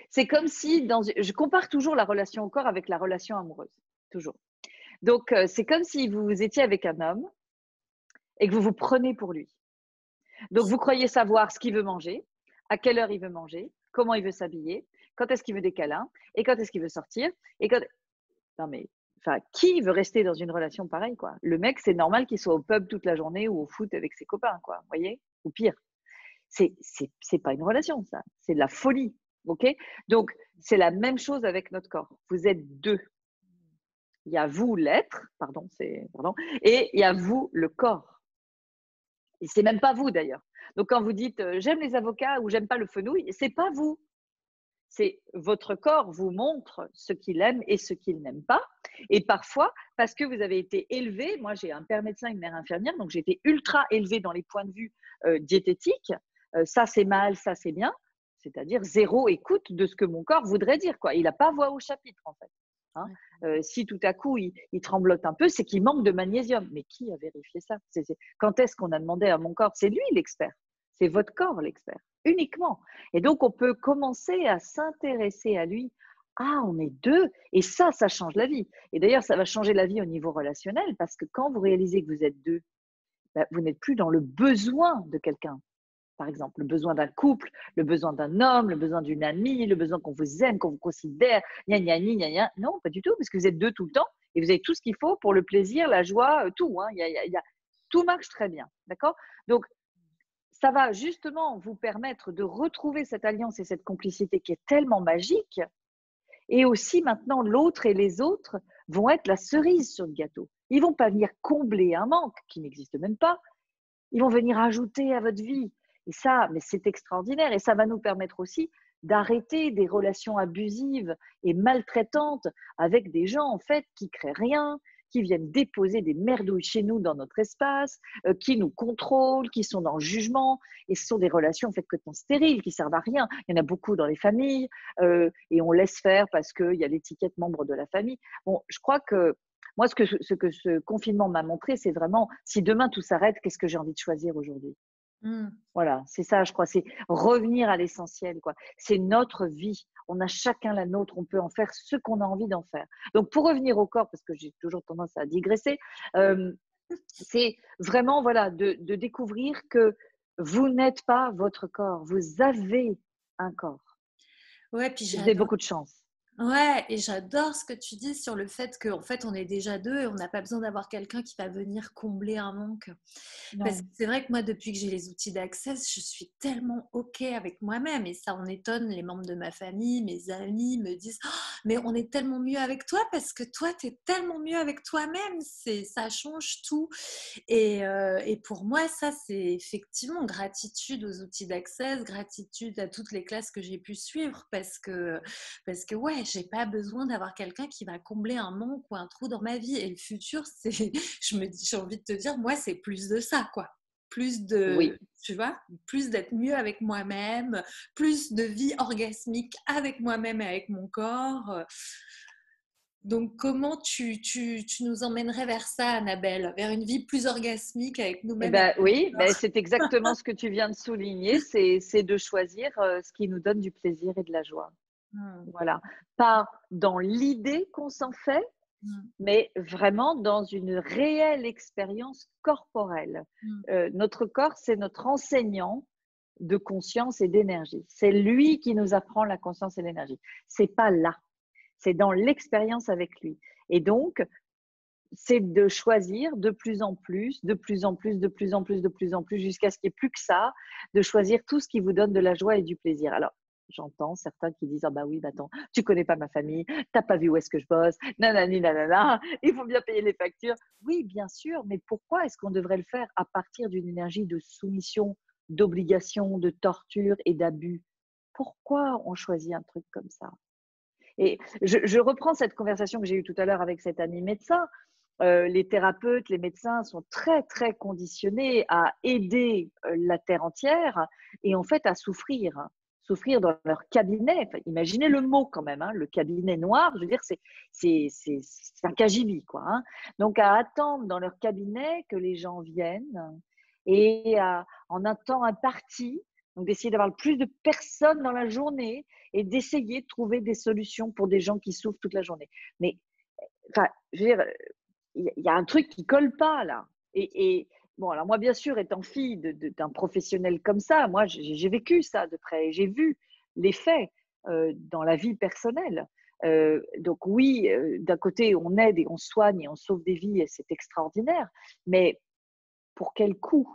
C'est comme si, je compare toujours la relation au corps avec la relation amoureuse, toujours. Donc, c'est comme si vous étiez avec un homme et que vous vous prenez pour lui. Donc, vous croyez savoir ce qu'il veut manger, à quelle heure il veut manger, comment il veut s'habiller, quand est-ce qu'il veut des câlins et quand est-ce qu'il veut sortir. Non mais, enfin, qui veut rester dans une relation pareille, quoi? Le mec, c'est normal qu'il soit au pub toute la journée ou au foot avec ses copains, quoi. Vous voyez? Ou pire. C'est pas une relation, ça. C'est de la folie. OK? Donc, c'est la même chose avec notre corps. Vous êtes deux. Il y a vous, l'être, et il y a vous, le corps. Et c'est même pas vous, d'ailleurs. Donc, quand vous dites j'aime les avocats ou j'aime pas le fenouil, c'est pas vous. C'est votre corps vous montre ce qu'il aime et ce qu'il n'aime pas. Et parfois, parce que vous avez été élevé, moi j'ai un père médecin, une mère infirmière, donc j'ai été ultra élevée dans les points de vue diététiques. Ça c'est mal, ça c'est bien. C'est-à-dire zéro écoute de ce que mon corps voudrait dire, quoi. Il n'a pas voix au chapitre, en fait. Hein. Si tout à coup il tremblote un peu, c'est qu'il manque de magnésium. Mais qui a vérifié ça? Quand est-ce qu'on a demandé à mon corps? C'est lui l'expert. C'est votre corps l'expert, uniquement. Et donc, on peut commencer à s'intéresser à lui. Ah, on est deux. Et ça change la vie. Et d'ailleurs, ça va changer la vie au niveau relationnel parce que quand vous réalisez que vous êtes deux, ben, vous n'êtes plus dans le besoin de quelqu'un. Par exemple, le besoin d'un couple, le besoin d'un homme, le besoin d'une amie, le besoin qu'on vous aime, qu'on vous considère, gna gna gna gna gna. Non, pas du tout, parce que vous êtes deux tout le temps et vous avez tout ce qu'il faut pour le plaisir, la joie, tout. Hein. Tout marche très bien. D'accord? Donc, ça va justement vous permettre de retrouver cette alliance et cette complicité qui est tellement magique. Et aussi maintenant, l'autre et les autres vont être la cerise sur le gâteau. Ils ne vont pas venir combler un manque qui n'existe même pas. Ils vont venir ajouter à votre vie. Et ça, mais c'est extraordinaire. Et ça va nous permettre aussi d'arrêter des relations abusives et maltraitantes avec des gens en fait qui créent rien, qui viennent déposer des merdouilles chez nous dans notre espace, qui nous contrôlent, qui sont dans le jugement. Et ce sont des relations en fait complètement stériles, qui servent à rien. Il y en a beaucoup dans les familles et on laisse faire parce qu'il y a l'étiquette membre de la famille. Bon, je crois que moi, ce que ce confinement m'a montré, c'est vraiment, si demain tout s'arrête, qu'est-ce que j'ai envie de choisir aujourd'hui? Voilà, c'est ça, je crois, c'est revenir à l'essentiel, quoi. C'est notre vie. On a chacun la nôtre, on peut en faire ce qu'on a envie d'en faire. Donc, pour revenir au corps, parce que j'ai toujours tendance à digresser, c'est vraiment, voilà, de découvrir que vous n'êtes pas votre corps, vous avez un corps. Ouais, puis vous avez beaucoup de chance. Ouais, et j'adore ce que tu dis sur le fait qu'en fait, on est déjà deux et on n'a pas besoin d'avoir quelqu'un qui va venir combler un manque. Non. Parce que c'est vrai que moi, depuis que j'ai les outils d'Access, je suis tellement OK avec moi-même. Et ça en étonne les membres de ma famille, mes amis me disent oh, mais on est tellement mieux avec toi parce que toi, tu es tellement mieux avec toi-même. Ça change tout. Et pour moi, ça, c'est effectivement gratitude aux outils d'Access, gratitude à toutes les classes que j'ai pu suivre parce que ouais, j'ai pas besoin d'avoir quelqu'un qui va combler un manque ou un trou dans ma vie. Et le futur, c'est, j'ai envie de te dire, moi, c'est plus de ça, quoi. Plus de, oui. Tu vois, plus d'être mieux avec moi-même, plus de vie orgasmique avec moi-même et avec mon corps. Donc, comment tu nous emmènerais vers ça, Annabelle? Vers une vie plus orgasmique avec nous-mêmes? Oui, c'est exactement ce que tu viens de souligner, c'est de choisir ce qui nous donne du plaisir et de la joie. Voilà. Pas dans l'idée qu'on s'en fait, mais vraiment dans une réelle expérience corporelle. Notre corps, c'est notre enseignant de conscience et d'énergie. C'est lui qui nous apprend la conscience et l'énergie. C'est pas là. C'est dans l'expérience avec lui. Et donc, c'est de choisir de plus en plus, de plus en plus, de plus en plus, de plus en plus, jusqu'à ce qu'il n'y ait plus que ça, de choisir tout ce qui vous donne de la joie et du plaisir. Alors, j'entends certains qui disent « Ah bah oui, bah attends, tu connais pas ma famille, t'as pas vu où est-ce que je bosse, nanani, nanana, il faut bien payer les factures. » Oui, bien sûr, mais pourquoi est-ce qu'on devrait le faire à partir d'une énergie de soumission, d'obligation, de torture et d'abus? Pourquoi on choisit un truc comme ça? Et je reprends cette conversation que j'ai eue tout à l'heure avec cet ami médecin. Les thérapeutes, les médecins sont très, très conditionnés à aider la terre entière et en fait à souffrir souffrir dans leur cabinet. Enfin, imaginez le mot quand même, hein, le cabinet noir, je veux dire, c'est un cagibi, quoi. Hein. Donc, à attendre dans leur cabinet que les gens viennent et en un temps imparti, donc d'essayer d'avoir le plus de personnes dans la journée et d'essayer de trouver des solutions pour des gens qui souffrent toute la journée. Mais, enfin, je veux dire, il y a un truc qui colle pas là. Et bon, alors moi, bien sûr, étant fille d'un professionnel comme ça, moi, j'ai vécu ça de près. J'ai vu les faits dans la vie personnelle. Donc oui, d'un côté, on aide et on soigne et on sauve des vies et c'est extraordinaire. Mais pour quel coût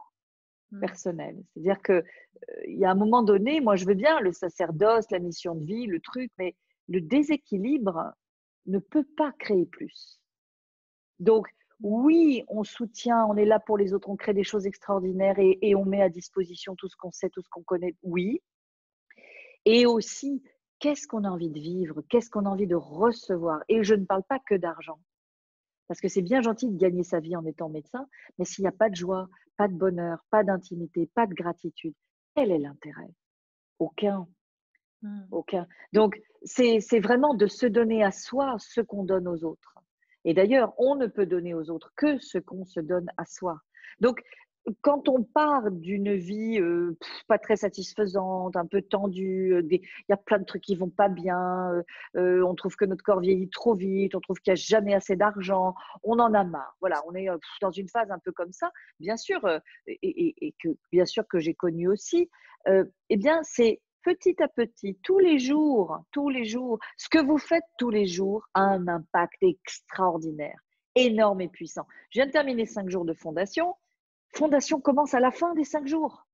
personnel? C'est-à-dire que il y a un moment donné, moi, je veux bien le sacerdoce, la mission de vie, le truc, mais le déséquilibre ne peut pas créer plus. Donc, oui, on soutient, on est là pour les autres, on crée des choses extraordinaires et on met à disposition tout ce qu'on sait, tout ce qu'on connaît, oui. Et aussi, qu'est-ce qu'on a envie de vivre, qu'est-ce qu'on a envie de recevoir. Et je ne parle pas que d'argent, parce que c'est bien gentil de gagner sa vie en étant médecin, mais s'il n'y a pas de joie, pas de bonheur, pas d'intimité, pas de gratitude, quel est l'intérêt? Aucun. Aucun. Donc, c'est vraiment de se donner à soi ce qu'on donne aux autres. Et d'ailleurs, on ne peut donner aux autres que ce qu'on se donne à soi. Donc, quand on part d'une vie pas très satisfaisante, un peu tendue, il y a plein de trucs qui vont pas bien, on trouve que notre corps vieillit trop vite, on trouve qu'il n'y a jamais assez d'argent, on en a marre. Voilà, on est dans une phase un peu comme ça. Bien sûr, et que bien sûr que j'ai connu aussi, eh bien, c'est petit à petit, tous les jours, ce que vous faites tous les jours a un impact extraordinaire, énorme et puissant. Je viens de terminer 5 jours de fondation. Fondation commence à la fin des 5 jours.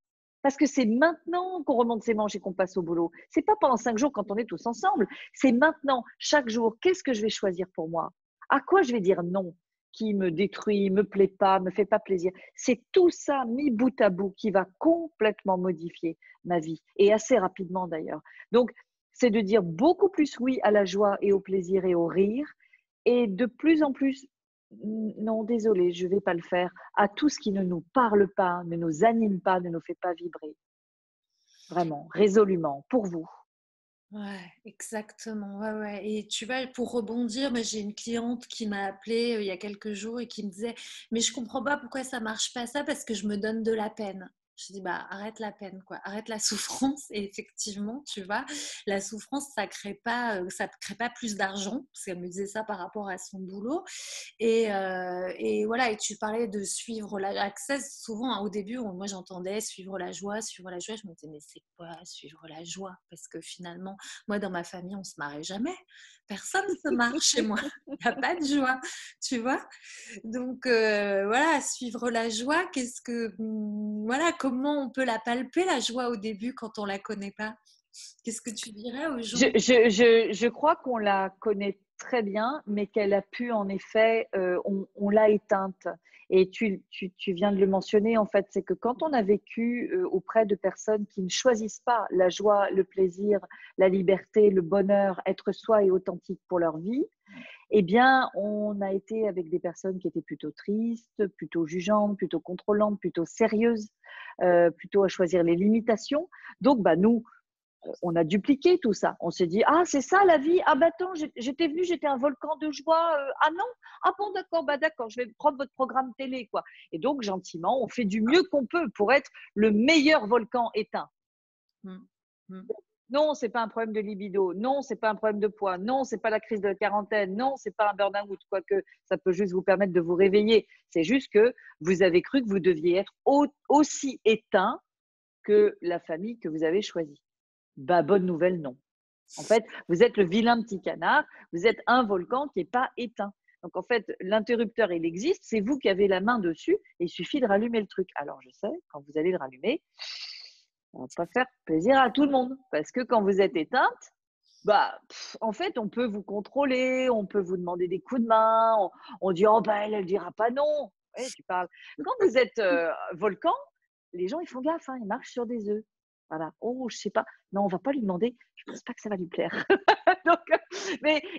Parce que c'est maintenant qu'on remonte ses manches et qu'on passe au boulot. C'est pas pendant 5 jours quand on est tous ensemble. C'est maintenant, chaque jour, qu'est-ce que je vais choisir pour moi? À quoi je vais dire non? Qui me détruit, me plaît pas, me fait pas plaisir. C'est tout ça mis bout à bout qui va complètement modifier ma vie et assez rapidement d'ailleurs. Donc, c'est de dire beaucoup plus oui à la joie et au plaisir et au rire et de plus en plus non, désolé, je ne vais pas le faire, à tout ce qui ne nous parle pas, ne nous anime pas, ne nous fait pas vibrer. Vraiment, résolument, pour vous. Ouais, exactement. Ouais, ouais. Et tu vois, pour rebondir, mais j'ai une cliente qui m'a appelée il y a quelques jours et qui me disait, mais je comprends pas pourquoi ça marche pas ça parce que je me donne de la peine. Je dis, bah, arrête la peine, quoi. Arrête la souffrance. Et effectivement, tu vois, la souffrance, ça crée pas plus d'argent. Parce qu'elle me disait ça par rapport à son boulot. Et voilà, et tu parlais de suivre Access. Souvent, hein, au début, moi j'entendais suivre la joie, suivre la joie. Je me disais, mais c'est quoi suivre la joie? Parce que finalement, moi dans ma famille, on se marrait jamais. Personne ne se marre chez moi. Il n'y a pas de joie, tu vois. Donc voilà, suivre la joie, voilà, comment on peut la palper, la joie au début quand on la connaît pas? Qu'est-ce que tu dirais aux gens? Je crois qu'on la connaît très bien, mais qu'elle a pu, en effet, on l'a éteinte. Et tu viens de le mentionner, en fait, c'est que quand on a vécu auprès de personnes qui ne choisissent pas la joie, le plaisir, la liberté, le bonheur, être soi et authentique pour leur vie, eh bien, on a été avec des personnes qui étaient plutôt tristes, plutôt jugeantes, plutôt contrôlantes, plutôt sérieuses, plutôt à choisir les limitations. Donc, bah, nous, on a dupliqué tout ça. On s'est dit, ah, c'est ça la vie. Ah, bah attends, j'étais venue, j'étais un volcan de joie. Ah non, ah bon, d'accord, je vais prendre votre programme télé, quoi. Et donc, gentiment, on fait du mieux qu'on peut pour être le meilleur volcan éteint. Mmh. Mmh. Non, c'est pas un problème de libido. Non, c'est pas un problème de poids. Non, c'est pas la crise de la quarantaine. Non, c'est pas un burn-out, quoique ça peut juste vous permettre de vous réveiller. C'est juste que vous avez cru que vous deviez être aussi éteint que la famille que vous avez choisie. Bah, bonne nouvelle, non. En fait, vous êtes le vilain petit canard, vous êtes un volcan qui n'est pas éteint. Donc, en fait, l'interrupteur, il existe, c'est vous qui avez la main dessus, et il suffit de rallumer le truc. Alors, je sais, quand vous allez le rallumer, ça ne va pas faire plaisir à tout le monde, parce que quand vous êtes éteinte, bah, en fait, on peut vous contrôler, on peut vous demander des coups de main, on dit, oh, bah, elle ne dira pas non. Ouais, tu parles. Quand vous êtes volcan, les gens, ils font gaffe, hein, ils marchent sur des œufs. Voilà. Oh, je sais pas. Non, on va pas lui demander. Je pense pas que ça va lui plaire. Donc,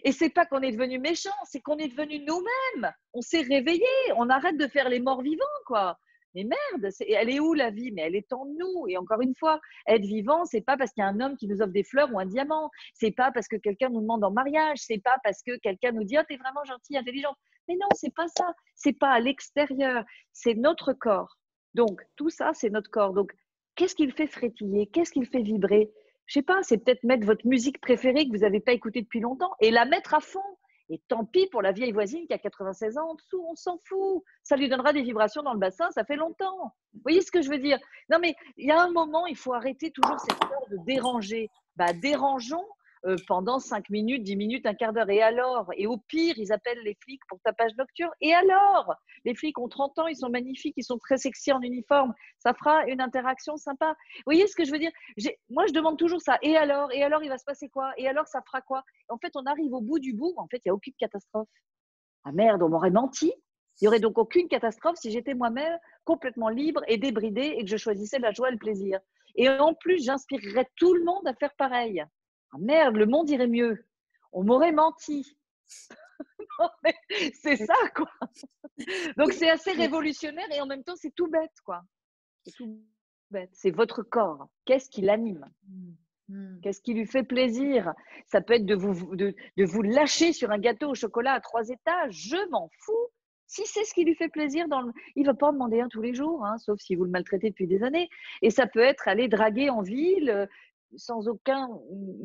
et c'est pas qu'on est devenu méchant, c'est qu'on est devenu nous-mêmes. On s'est réveillé. On arrête de faire les morts vivants, quoi. Mais merde, elle est où la vie? Mais elle est en nous. Et encore une fois, être vivant, c'est pas parce qu'il y a un homme qui nous offre des fleurs ou un diamant. C'est pas parce que quelqu'un nous demande en mariage. C'est pas parce que quelqu'un nous dit, oh, t'es vraiment gentille, intelligente. Mais non, c'est pas ça. C'est pas à l'extérieur. C'est notre corps. Donc, tout ça, c'est notre corps. Donc, qu'est-ce qu'il fait frétiller? Qu'est-ce qu'il fait vibrer? Je sais pas, c'est peut-être mettre votre musique préférée que vous n'avez pas écoutée depuis longtemps et la mettre à fond. Et tant pis pour la vieille voisine qui a 96 ans en dessous, on s'en fout. Ça lui donnera des vibrations dans le bassin, ça fait longtemps. Vous voyez ce que je veux dire? Non, mais il y a un moment, il faut arrêter toujours cette peur de déranger. Bah, dérangeons pendant 5 minutes, 10 minutes, un quart d'heure. Et alors? Et au pire, ils appellent les flics pour tapage nocturne. Et alors? Les flics ont 30 ans, ils sont magnifiques, ils sont très sexy en uniforme. Ça fera une interaction sympa. Vous voyez ce que je veux dire? Moi, je demande toujours ça. Et alors? Et alors, il va se passer quoi? Et alors, ça fera quoi? En fait, on arrive au bout du bout. En fait, il n'y a aucune catastrophe. Ah merde, on m'aurait menti. Il n'y aurait donc aucune catastrophe si j'étais moi-même complètement libre et débridée et que je choisissais la joie et le plaisir. Et en plus, j'inspirerais tout le monde à faire pareil. Ah merde, le monde irait mieux. On m'aurait menti. C'est ça, quoi. Donc, c'est assez révolutionnaire et en même temps, c'est tout bête, quoi. C'est tout bête. C'est votre corps. Qu'est-ce qui l'anime? Qu'est-ce qui lui fait plaisir? Ça peut être de vous lâcher sur un gâteau au chocolat à 3 étages. Je m'en fous. Si c'est ce qui lui fait plaisir, il ne va pas en demander un tous les jours, hein, sauf si vous le maltraitez depuis des années. Et ça peut être aller draguer en ville sans aucun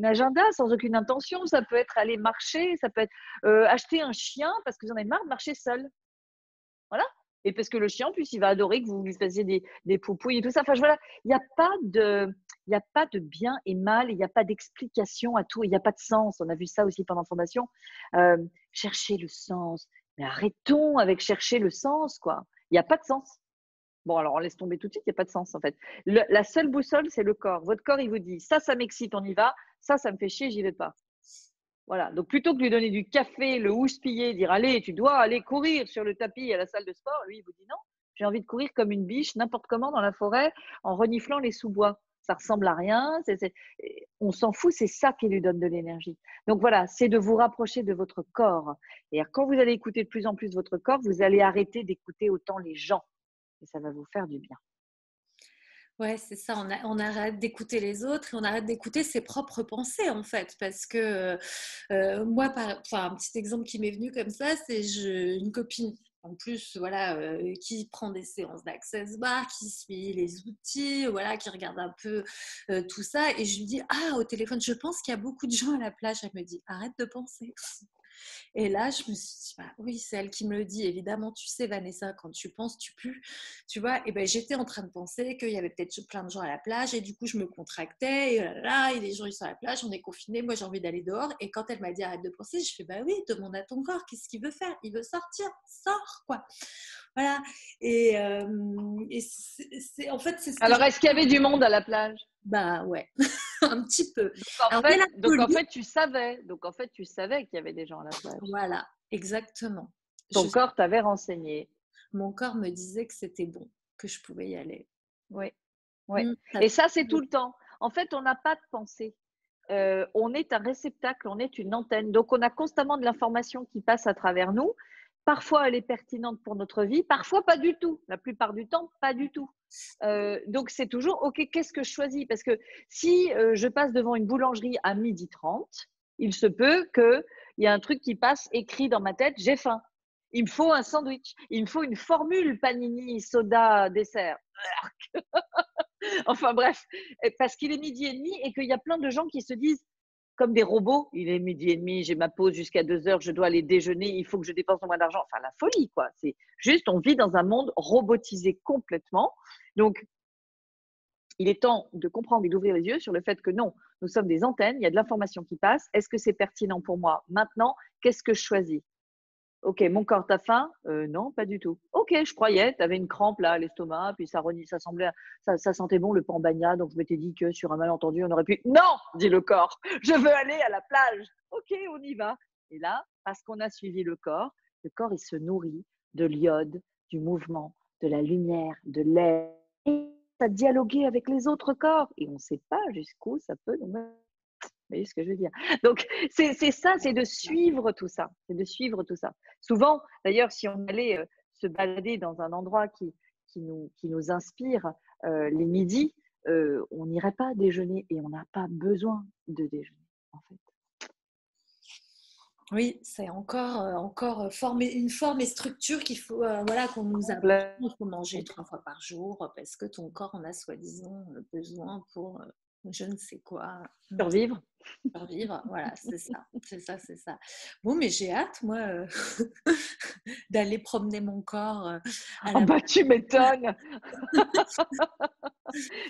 agenda, sans aucune intention. Ça peut être aller marcher, ça peut être acheter un chien parce que vous en avez marre de marcher seul. Voilà. Et parce que le chien, en plus, il va adorer que vous lui fassiez des poupouilles et tout ça. Enfin, voilà, il n'y a pas de bien et mal, il n'y a pas d'explication à tout, il n'y a pas de sens. On a vu ça aussi pendant Fondation. Chercher le sens. Mais arrêtons avec chercher le sens, quoi. Il n'y a pas de sens. Bon, alors on laisse tomber tout de suite, il n'y a pas de sens en fait. La seule boussole, c'est le corps. Votre corps, il vous dit, ça m'excite, on y va. Ça me fait chier, j'y vais pas. Voilà. Donc, plutôt que de lui donner du café, le houspiller, dire allez, tu dois aller courir sur le tapis à la salle de sport, lui, il vous dit non, j'ai envie de courir comme une biche, n'importe comment dans la forêt, en reniflant les sous-bois. Ça ressemble à rien. On s'en fout, c'est ça qui lui donne de l'énergie. Donc, voilà, c'est de vous rapprocher de votre corps. Et quand vous allez écouter de plus en plus votre corps, vous allez arrêter d'écouter autant les gens. Et ça va vous faire du bien. Ouais, c'est ça, on arrête d'écouter les autres et on arrête d'écouter ses propres pensées en fait. Parce que moi, un petit exemple qui m'est venu comme ça, c'est une copine en plus, voilà, qui prend des séances d'Access Bar, qui suit les outils, voilà, qui regarde un peu tout ça. Et je lui dis, ah, au téléphone, je pense qu'il y a beaucoup de gens à la plage. Elle me dit, arrête de penser. Et là, je me suis dit, bah, oui, c'est elle qui me le dit. Évidemment, tu sais, Vanessa, quand tu penses, tu pues. Tu vois, et ben, j'étais en train de penser qu'il y avait peut-être plein de gens à la plage. Et du coup, je me contractais. Et là, et les gens, ils sont à la plage, on est confinés. Moi, j'ai envie d'aller dehors. Et quand elle m'a dit arrête de penser, je fais, bah oui, demande à ton corps, qu'est-ce qu'il veut faire? Il veut sortir. Sors, quoi. Voilà. Et en fait, c'est ce que Alors, est-ce qu'il y avait du monde à la plage? Bah ouais, un petit peu. Donc, en fait, tu savais. Donc, en fait, tu savais qu'il y avait des gens à la plage. Voilà, exactement. Ton corps t'avait renseigné. Mon corps me disait que c'était bon, que je pouvais y aller. Oui, oui. Et ça, c'est tout le temps. En fait, on n'a pas de pensée. On est un réceptacle, on est une antenne. Donc, on a constamment de l'information qui passe à travers nous. Parfois, elle est pertinente pour notre vie, parfois pas du tout. La plupart du temps, pas du tout. Donc, c'est toujours, OK, qu'est-ce que je choisis? Parce que si je passe devant une boulangerie à 12h30, il se peut qu'il y ait un truc qui passe écrit dans ma tête, j'ai faim. Il me faut un sandwich. Il me faut une formule panini, soda, dessert. Enfin bref, parce qu'il est 12h30 et qu'il y a plein de gens qui se disent comme des robots, il est 12h30, j'ai ma pause jusqu'à 2h, je dois aller déjeuner, il faut que je dépense moins d'argent. Enfin, la folie, quoi. C'est juste, on vit dans un monde robotisé complètement. Donc, il est temps de comprendre et d'ouvrir les yeux sur le fait que non, nous sommes des antennes, il y a de l'information qui passe. Est-ce que c'est pertinent pour moi maintenant? Qu'est-ce que je choisis? Ok, mon corps, t'as faim? Non, pas du tout. Ok, je croyais, t'avais une crampe là à l'estomac, puis ça sentait bon le pambagna, donc je m'étais dit que sur un malentendu, on aurait pu. Non, dit le corps, je veux aller à la plage. Ok, on y va. Et là, parce qu'on a suivi le corps, il se nourrit de l'iode, du mouvement, de la lumière, de l'air, et à dialoguer avec les autres corps. Et on ne sait pas jusqu'où ça peut nous mener. Vous voyez ce que je veux dire? Donc, c'est ça, c'est de suivre tout ça. C'est de suivre tout ça. Souvent, d'ailleurs, si on allait se balader dans un endroit qui qui nous inspire les midis, on n'irait pas déjeuner et on n'a pas besoin de déjeuner, en fait. Oui, c'est encore une forme et structure qu'il faut, voilà, qu'on nous apprend. Il faut manger 3 fois par jour parce que ton corps en a soi-disant besoin pour je ne sais quoi. Survivre. Survivre, voilà, c'est ça, c'est ça, c'est ça. Bon, mais j'ai hâte, moi, d'aller promener mon corps à Ah la... bah tu m'étonnes.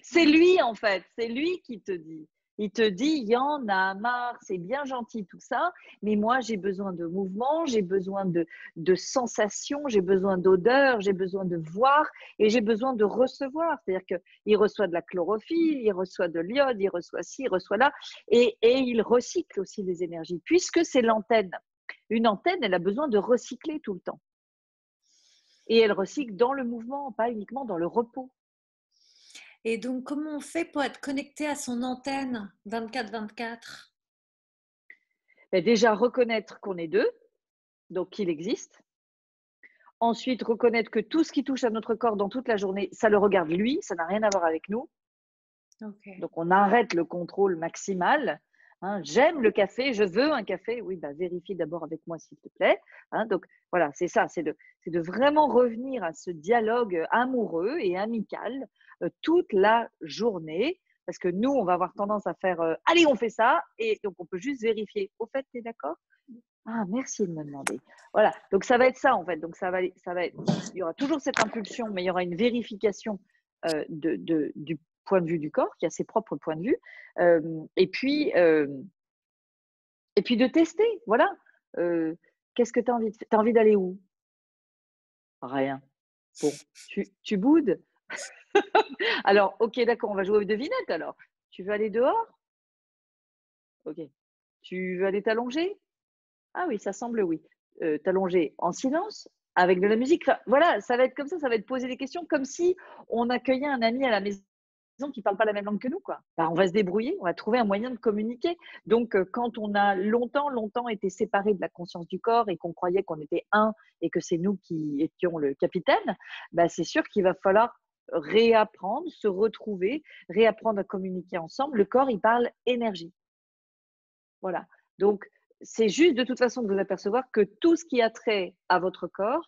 C'est lui en fait, c'est lui qui te dit. Il te dit, il y en a marre, c'est bien gentil tout ça, mais moi j'ai besoin de mouvement, j'ai besoin de sensations, j'ai besoin d'odeur, j'ai besoin de voir et j'ai besoin de recevoir. C'est-à-dire qu'il reçoit de la chlorophylle, il reçoit de l'iode, il reçoit ci, il reçoit là, et il recycle aussi les énergies, puisque c'est l'antenne. Une antenne, elle a besoin de recycler tout le temps. Et elle recycle dans le mouvement, pas uniquement dans le repos. Et donc, comment on fait pour être connecté à son antenne 24/24? Ben déjà, reconnaître qu'on est deux, donc qu'il existe. Ensuite, reconnaître que tout ce qui touche à notre corps dans toute la journée, ça le regarde lui, ça n'a rien à voir avec nous. Okay. Donc, on arrête le contrôle maximal. Hein, j'aime le café, je veux un café. Oui, bah, vérifie d'abord avec moi, s'il te plaît. Hein, donc, voilà, c'est ça, c'est de vraiment revenir à ce dialogue amoureux et amical toute la journée. Parce que nous, on va avoir tendance à faire allez, on fait ça. Et donc, on peut juste vérifier. Au fait, tu es d'accord? Ah, merci de me demander. Voilà, donc ça va être ça en fait. Donc, ça va être, il y aura toujours cette impulsion, mais il y aura une vérification du point de vue du corps, qui a ses propres points de vue. Euh, et puis, euh, et puis de tester, voilà. Qu'est-ce que tu as envie de faire? Tu as envie d'aller où? Rien. Bon, tu boudes? Alors, ok, d'accord, on va jouer aux devinettes alors. Tu veux aller dehors? Ok. Tu veux aller t'allonger? Ah oui, ça semble oui. T'allonger en silence, avec de la musique. Enfin, voilà, ça va être comme ça va être poser des questions comme si on accueillait un ami à la maison qui ne parle pas la même langue que nous, quoi. Bah, on va se débrouiller, on va trouver un moyen de communiquer. Donc, quand on a longtemps été séparés de la conscience du corps et qu'on croyait qu'on était un et que c'est nous qui étions le capitaine, bah, c'est sûr qu'il va falloir réapprendre, se retrouver, réapprendre à communiquer ensemble. Le corps, il parle énergie. Voilà. Donc, c'est juste de toute façon de vous apercevoir que tout ce qui a trait à votre corps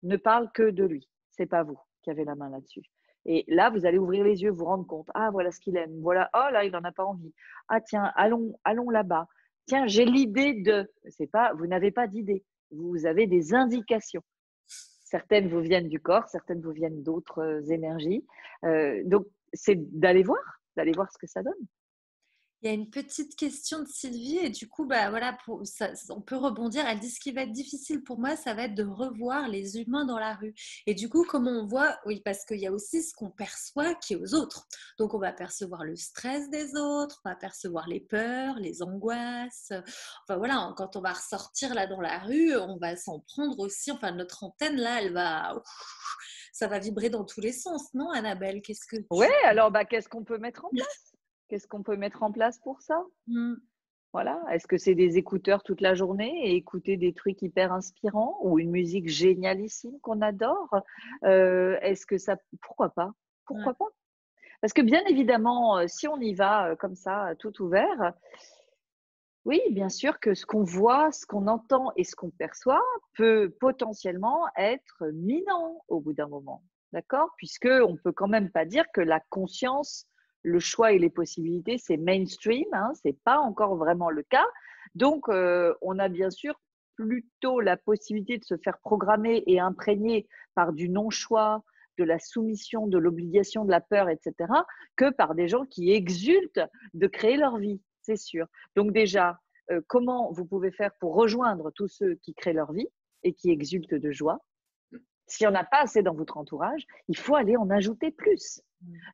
ne parle que de lui. C'est pas vous qui avez la main là-dessus. Et là, vous allez ouvrir les yeux, vous rendre compte. Ah, voilà ce qu'il aime. Voilà. Oh là, il n'en a pas envie. Ah, tiens, allons là-bas. Tiens, j'ai l'idée de. C'est pas, vous n'avez pas d'idée. Vous avez des indications. Certaines vous viennent du corps, certaines vous viennent d'autres énergies. Donc, c'est d'aller voir ce que ça donne. Il y a une petite question de Sylvie et du coup, bah voilà, on peut rebondir. Elle dit ce qui va être difficile pour moi, ça va être de revoir les humains dans la rue. Et du coup, comment on voit? Oui, parce qu'il y a aussi ce qu'on perçoit qui est aux autres. Donc, on va percevoir le stress des autres, on va percevoir les peurs, les angoisses. Enfin voilà, quand on va ressortir là dans la rue, on va s'en prendre aussi. Enfin, notre antenne là, ça va vibrer dans tous les sens, non, Annabelle? Qu'est-ce que Ouais, tu... alors bah, qu'est-ce qu'on peut mettre en place? Qu'est-ce qu'on peut mettre en place pour ça? Hmm. Voilà. Est-ce que c'est des écouteurs toute la journée et écouter des trucs hyper inspirants ou une musique génialissime qu'on adore? Est-ce que ça, pourquoi pas? Ouais. Pourquoi pas? Parce que bien évidemment, si on y va comme ça, tout ouvert, oui, bien sûr que ce qu'on voit, ce qu'on entend et ce qu'on perçoit peut potentiellement être minant au bout d'un moment. D'accord? Puisque on peut quand même pas dire que la conscience, le choix et les possibilités, c'est mainstream, hein, c'est pas encore vraiment le cas. Donc, on a bien sûr plutôt la possibilité de se faire programmer et imprégner par du non-choix, de la soumission, de l'obligation, de la peur, etc., que par des gens qui exultent de créer leur vie, c'est sûr. Donc déjà, comment vous pouvez faire pour rejoindre tous ceux qui créent leur vie et qui exultent de joie? S'il n'y en a pas assez dans votre entourage, il faut aller en ajouter plus.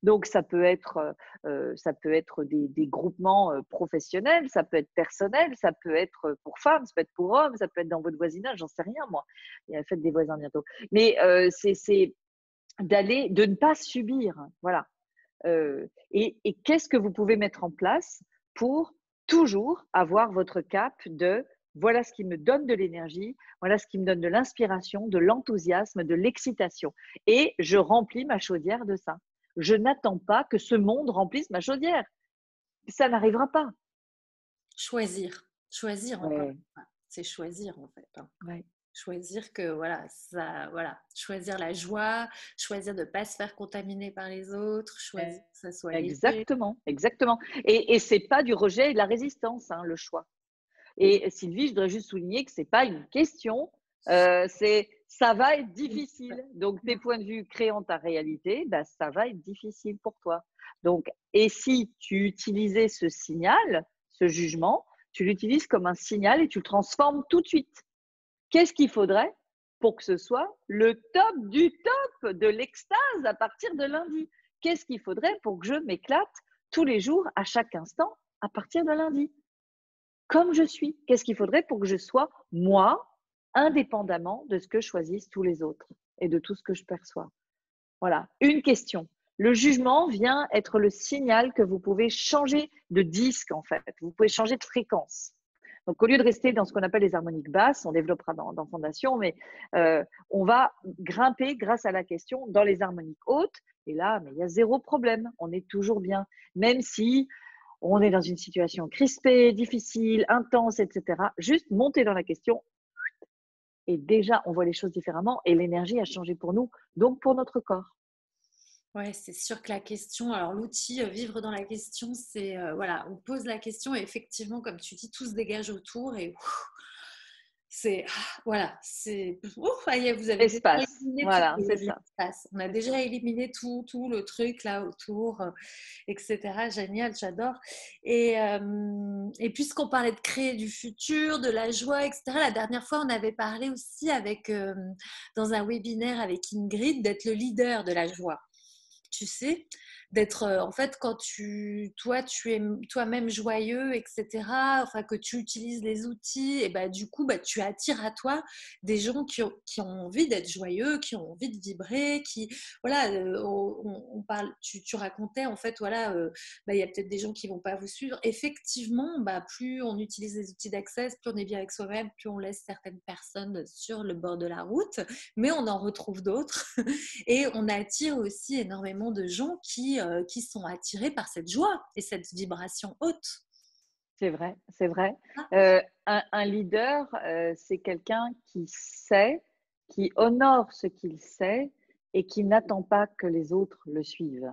Donc, ça peut être des groupements professionnels, ça peut être personnel, ça peut être pour femmes, ça peut être pour hommes, ça peut être dans votre voisinage, j'en sais rien, moi. Il y a la fête des voisins bientôt. Mais c'est de ne pas subir. Voilà. Et qu'est-ce que vous pouvez mettre en place pour toujours avoir votre cap de Voilà ce qui me donne de l'énergie, voilà ce qui me donne de l'inspiration, de l'enthousiasme, de l'excitation. Et je remplis ma chaudière de ça. Je n'attends pas que ce monde remplisse ma chaudière. Ça n'arrivera pas. Choisir encore Ouais, une fois. C'est choisir en fait, hein. ouais. Choisir que voilà, ça, voilà, choisir la joie, choisir de ne pas se faire contaminer par les autres, choisir que ça soit léger. Exactement, exactement. Et ce n'est pas du rejet et de la résistance, hein, le choix. Et Sylvie, je voudrais juste souligner que ce n'est pas une question, ça va être difficile. Donc, tes points de vue créant ta réalité, bah, ça va être difficile pour toi. Donc, et si tu utilisais ce signal, ce jugement, tu l'utilises comme un signal et tu le transformes tout de suite. Qu'est-ce qu'il faudrait pour que ce soit le top du top de l'extase à partir de lundi? Qu'est-ce qu'il faudrait pour que je m'éclate tous les jours, à chaque instant, à partir de lundi? Comme je suis. Qu'est-ce qu'il faudrait pour que je sois moi, indépendamment de ce que choisissent tous les autres et de tout ce que je perçois? Voilà, une question. Le jugement vient être le signal que vous pouvez changer de disque, en fait. Vous pouvez changer de fréquence. Donc, au lieu de rester dans ce qu'on appelle les harmoniques basses, on développera dans Fondation, mais on va grimper grâce à la question dans les harmoniques hautes. Et là, mais il y a zéro problème. On est toujours bien. Même si on est dans une situation crispée, difficile, intense, etc. Juste monter dans la question et déjà, on voit les choses différemment et l'énergie a changé pour nous, donc pour notre corps. Ouais, c'est sûr que la question, alors l'outil vivre dans la question, c'est voilà, on pose la question et effectivement, comme tu dis, tout se dégage autour et c'est voilà, c'est ça y est, vous avez déjà Espace, éliminé tout voilà, c'est ça. l'espace. On a déjà éliminé tout le truc là autour, etc. Génial, j'adore. Et puisqu'on parlait de créer du futur, de la joie, etc. La dernière fois, on avait parlé aussi avec dans un webinaire avec Ingrid d'être le leader de la joie. Tu sais, d'être en fait quand tu es toi-même joyeux, etc., enfin que tu utilises les outils, et bah du coup bah tu attires à toi des gens qui ont envie d'être joyeux, qui ont envie de vibrer, qui voilà, on parle, tu racontais en fait voilà, bah il y a peut-être des gens qui vont pas vous suivre. Effectivement, bah plus on utilise les outils d'accès, plus on est bien avec soi-même, plus on laisse certaines personnes sur le bord de la route, mais on en retrouve d'autres. Et on attire aussi énormément de gens qui sont attirés par cette joie et cette vibration haute. C'est vrai, c'est vrai. Ah, Un leader, c'est quelqu'un qui sait, qui honore ce qu'il sait et qui n'attend pas que les autres le suivent.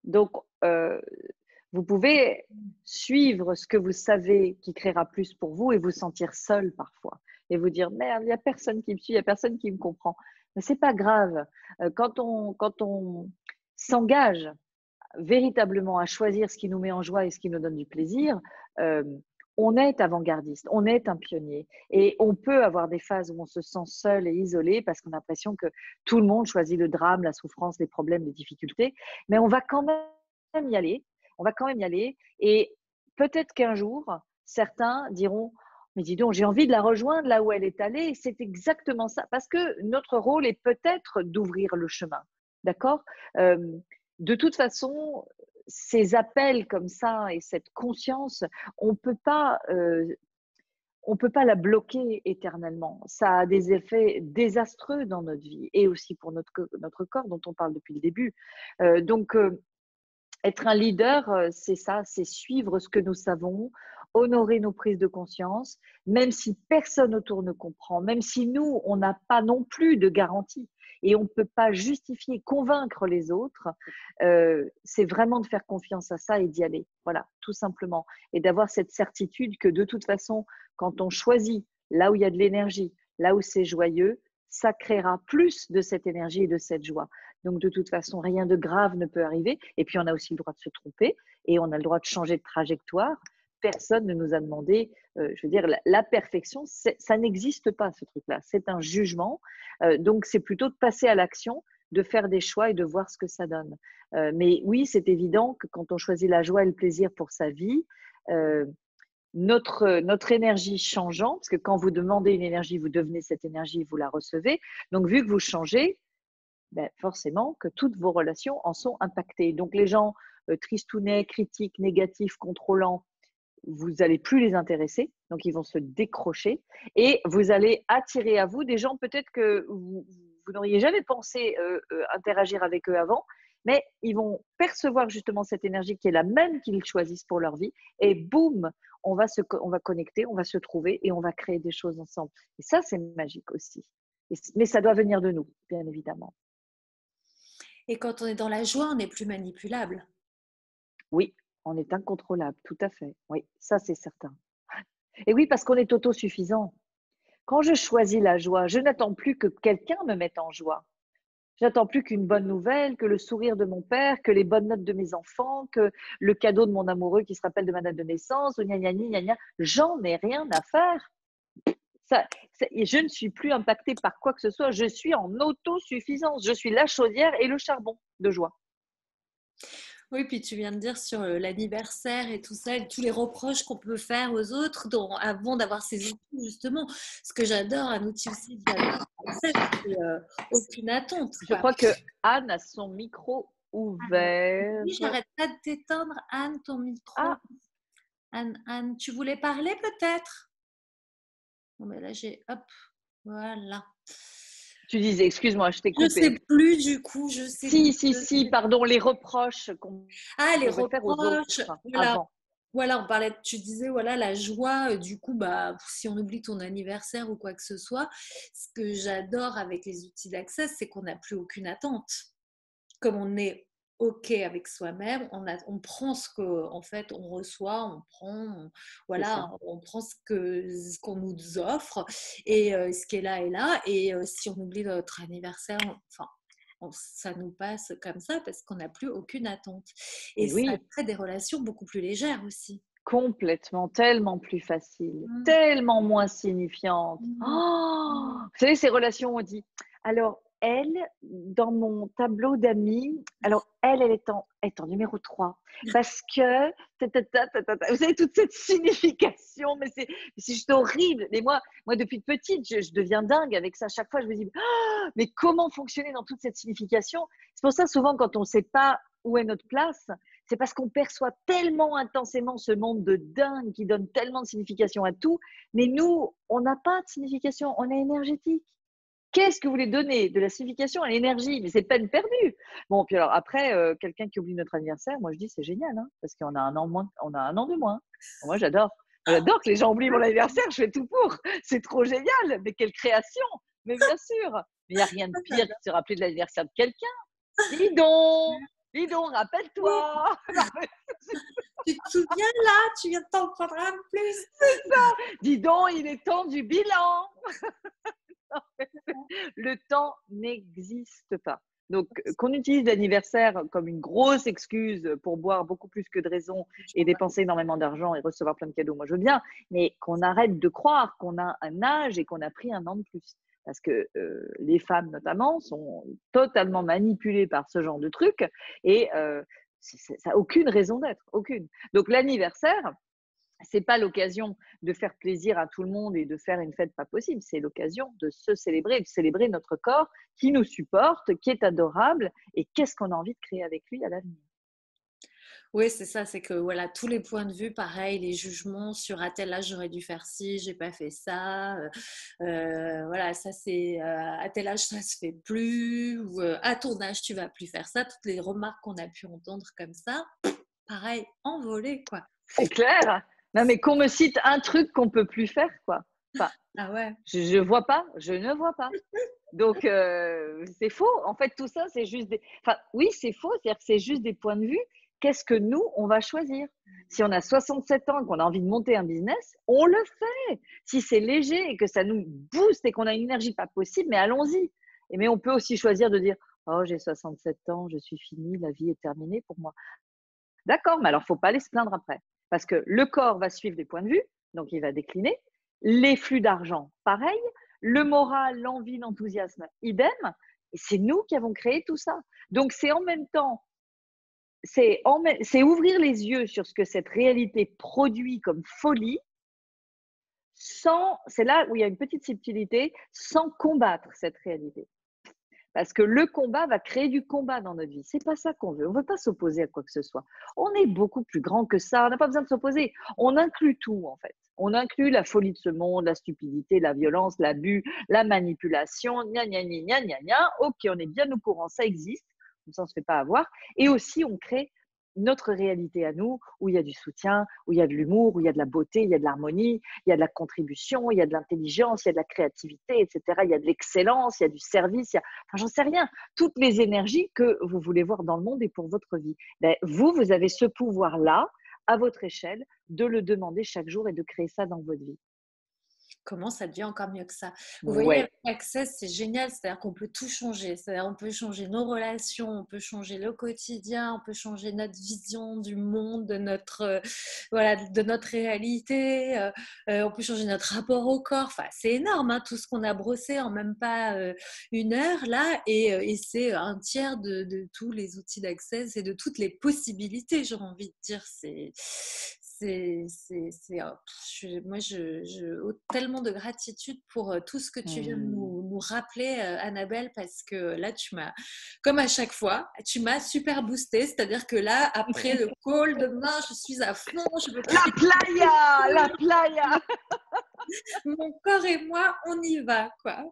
Donc, vous pouvez suivre ce que vous savez qui créera plus pour vous et vous sentir seul parfois et vous dire merde, il n'y a personne qui me suit, il n'y a personne qui me comprend. Mais c'est pas grave. Quand on s'engage véritablement à choisir ce qui nous met en joie et ce qui nous donne du plaisir, euh, on est avant-gardiste, on est un pionnier. Et on peut avoir des phases où on se sent seul et isolé parce qu'on a l'impression que tout le monde choisit le drame, la souffrance, les problèmes, les difficultés. Mais on va quand même y aller. On va quand même y aller. Et peut-être qu'un jour, certains diront, mais dis donc, j'ai envie de la rejoindre là où elle est allée. C'est exactement ça. Parce que notre rôle est peut-être d'ouvrir le chemin. D'accord? euh, de toute façon, ces appels comme ça et cette conscience, on peut pas la bloquer éternellement. Ça a des effets désastreux dans notre vie et aussi pour notre corps dont on parle depuis le début. Donc, être un leader, c'est ça, c'est suivre ce que nous savons, honorer nos prises de conscience, même si personne autour ne comprend, même si nous, on n'a pas non plus de garantie et on ne peut pas justifier, convaincre les autres, c'est vraiment de faire confiance à ça et d'y aller. Voilà, tout simplement. Et d'avoir cette certitude que de toute façon, quand on choisit là où il y a de l'énergie, là où c'est joyeux, ça créera plus de cette énergie et de cette joie. Donc, de toute façon, rien de grave ne peut arriver. Et puis, on a aussi le droit de se tromper et on a le droit de changer de trajectoire. Personne ne nous a demandé, je veux dire, la perfection, ça n'existe pas, ce truc-là. C'est un jugement. Donc, c'est plutôt de passer à l'action, de faire des choix et de voir ce que ça donne. Mais oui, c'est évident que quand on choisit la joie et le plaisir pour sa vie, notre énergie changeant, parce que quand vous demandez une énergie, vous devenez cette énergie, vous la recevez. Donc, vu que vous changez, ben forcément que toutes vos relations en sont impactées. Donc les gens tristounets, critiques, négatifs, contrôlants, vous n'allez plus les intéresser, donc ils vont se décrocher et vous allez attirer à vous des gens peut-être que vous n'auriez jamais pensé interagir avec eux avant, mais ils vont percevoir justement cette énergie qui est la même qu'ils choisissent pour leur vie et boum, on va connecter, on va se trouver et on va créer des choses ensemble. Et ça, c'est magique aussi. Mais ça doit venir de nous, bien évidemment. Et quand on est dans la joie, on n'est plus manipulable. Oui, on est incontrôlable, tout à fait. Oui, ça c'est certain. Et oui, parce qu'on est autosuffisant. Quand je choisis la joie, je n'attends plus que quelqu'un me mette en joie. J'attends plus qu'une bonne nouvelle, que le sourire de mon père, que les bonnes notes de mes enfants, que le cadeau de mon amoureux qui se rappelle de ma date de naissance, ou gna gna gna gna. J'en ai rien à faire. Je ne suis plus impactée par quoi que ce soit. Je suis en autosuffisance. Je suis la chaudière et le charbon de joie. Oui, puis tu viens de dire sur l'anniversaire et tout ça, et tous les reproches qu'on peut faire aux autres avant d'avoir ces outils, justement. Ce que j'adore, un outil aussi de c'est aucune attente. Je crois que Anne a son micro ouvert. Oui, j'arrête pas de t'éteindre, Anne, ton micro. Anne, tu voulais parler peut-être? Bon, mais là, hop, voilà. Tu disais, excuse-moi, je t'ai coupé. Je sais plus du coup, je sais plus. Si, pardon, les reproches qu'on les pouvait faire aux autres avant. Voilà, on parlait, tu disais, voilà, la joie, du coup, bah, si on oublie ton anniversaire ou quoi que ce soit, ce que j'adore avec les outils d'accès, c'est qu'on n'a plus aucune attente. Comme on est OK avec soi-même, on prend ce qu'en fait on reçoit, on prend, on prend ce qu'on nous offre et ce qui est là. Et si on oublie notre anniversaire, ça nous passe comme ça parce qu'on n'a plus aucune attente. Et ça crée des relations beaucoup plus légères aussi. Complètement, tellement plus facile, tellement moins signifiante. Oh, vous savez, ces relations, on dit, alors elle, dans mon tableau d'amis, alors elle est en numéro 3 parce que, vous savez, toute cette signification, mais c'est juste horrible. Et moi, depuis petite, je deviens dingue avec ça. Chaque fois, je me dis, oh, mais comment fonctionner dans toute cette signification? C'est pour ça, souvent, quand on ne sait pas où est notre place, c'est parce qu'on perçoit tellement intensément ce monde de dingue qui donne tellement de signification à tout. Mais nous, on n'a pas de signification, on est énergétique. Qu'est-ce que vous voulez donner de la signification à l'énergie? Mais c'est peine perdue. Bon, puis alors après, quelqu'un qui oublie notre anniversaire, moi je dis c'est génial, hein, parce qu'on a un an moins, on a un an de moins. Moi j'adore. J'adore que les gens oublient mon anniversaire, je fais tout pour. C'est trop génial, mais quelle création! Mais bien sûr, mais il n'y a rien de pire que de se rappeler de l'anniversaire de quelqu'un. Dis donc, rappelle-toi. Tu te souviens là? Tu viens de t'en prendre un plus. C'est ça. Dis donc, il est temps du bilan. Le temps n'existe pas. Donc, qu'on utilise l'anniversaire comme une grosse excuse pour boire beaucoup plus que de raison et dépenser énormément d'argent et recevoir plein de cadeaux, moi je veux bien, mais qu'on arrête de croire qu'on a un âge et qu'on a pris un an de plus. Parce que les femmes notamment sont totalement manipulées par ce genre de trucs et ça n'a aucune raison d'être, aucune. Donc l'anniversaire, c'est pas l'occasion de faire plaisir à tout le monde et de faire une fête pas possible. C'est l'occasion de se célébrer, de célébrer notre corps qui nous supporte, qui est adorable et qu'est-ce qu'on a envie de créer avec lui à l'avenir. Oui, c'est ça, c'est que voilà, tous les points de vue, pareil, les jugements sur à tel âge j'aurais dû faire ci, j'ai pas fait ça, voilà, ça c'est à tel âge ça se fait plus, ou à ton âge tu vas plus faire ça, toutes les remarques qu'on a pu entendre comme ça, pareil, envolé quoi. C'est clair. Non mais qu'on me cite un truc qu'on peut plus faire quoi. Enfin, ah ouais. Je vois pas, je ne vois pas. Donc c'est faux. En fait, tout ça c'est juste des. Enfin, oui, c'est faux. C'est-à-dire que c'est juste des points de vue. Qu'est-ce que nous, on va choisir? Si on a 67 ans et qu'on a envie de monter un business, on le fait. Si c'est léger et que ça nous booste et qu'on a une énergie pas possible, mais allons-y. Mais on peut aussi choisir de dire oh, j'ai 67 ans, je suis finie, la vie est terminée pour moi. D'accord, mais alors il ne faut pas aller se plaindre après. Parce que le corps va suivre des points de vue, donc il va décliner. Les flux d'argent, pareil. Le moral, l'envie, l'enthousiasme, idem. Et c'est nous qui avons créé tout ça. Donc c'est en même temps, c'est ouvrir les yeux sur ce que cette réalité produit comme folie, c'est là où il y a une petite subtilité, sans combattre cette réalité. Parce que le combat va créer du combat dans notre vie. C'est pas ça qu'on veut. On veut pas s'opposer à quoi que ce soit. On est beaucoup plus grand que ça. On n'a pas besoin de s'opposer. On inclut tout, en fait. On inclut la folie de ce monde, la stupidité, la violence, l'abus, la manipulation, gna gna gna gna gna gna. Ok, on est bien au courant, ça existe. Comme ça, on ne se fait pas avoir. Et aussi, on crée notre réalité à nous, où il y a du soutien, où il y a de l'humour, où il y a de la beauté, il y a de l'harmonie, il y a de la contribution, il y a de l'intelligence, il y a de la créativité, etc. Il y a de l'excellence, il y a du service, enfin, j'en sais rien. Toutes les énergies que vous voulez voir dans le monde et pour votre vie. Ben, vous avez ce pouvoir-là, à votre échelle, de le demander chaque jour et de créer ça dans votre vie. Comment ça devient encore mieux que ça? Vous voyez, Ouais. avec Access, c'est génial, c'est-à-dire qu'on peut tout changer. C'est-à-dire on peut changer nos relations, on peut changer le quotidien, on peut changer notre vision du monde, de notre, voilà, de notre réalité, on peut changer notre rapport au corps. Enfin, c'est énorme, hein, tout ce qu'on a brossé en même pas une heure là, et c'est un tiers de tous les outils d'Access et de toutes les possibilités, j'ai envie de dire. Moi, tellement de gratitude pour tout ce que tu viens de nous rappeler, Annabelle, parce que là, comme à chaque fois, tu m'as super boostée. C'est-à-dire que là, après le call, demain, je suis à fond. Je veux La playa, la playa. Mon corps et moi, on y va, quoi.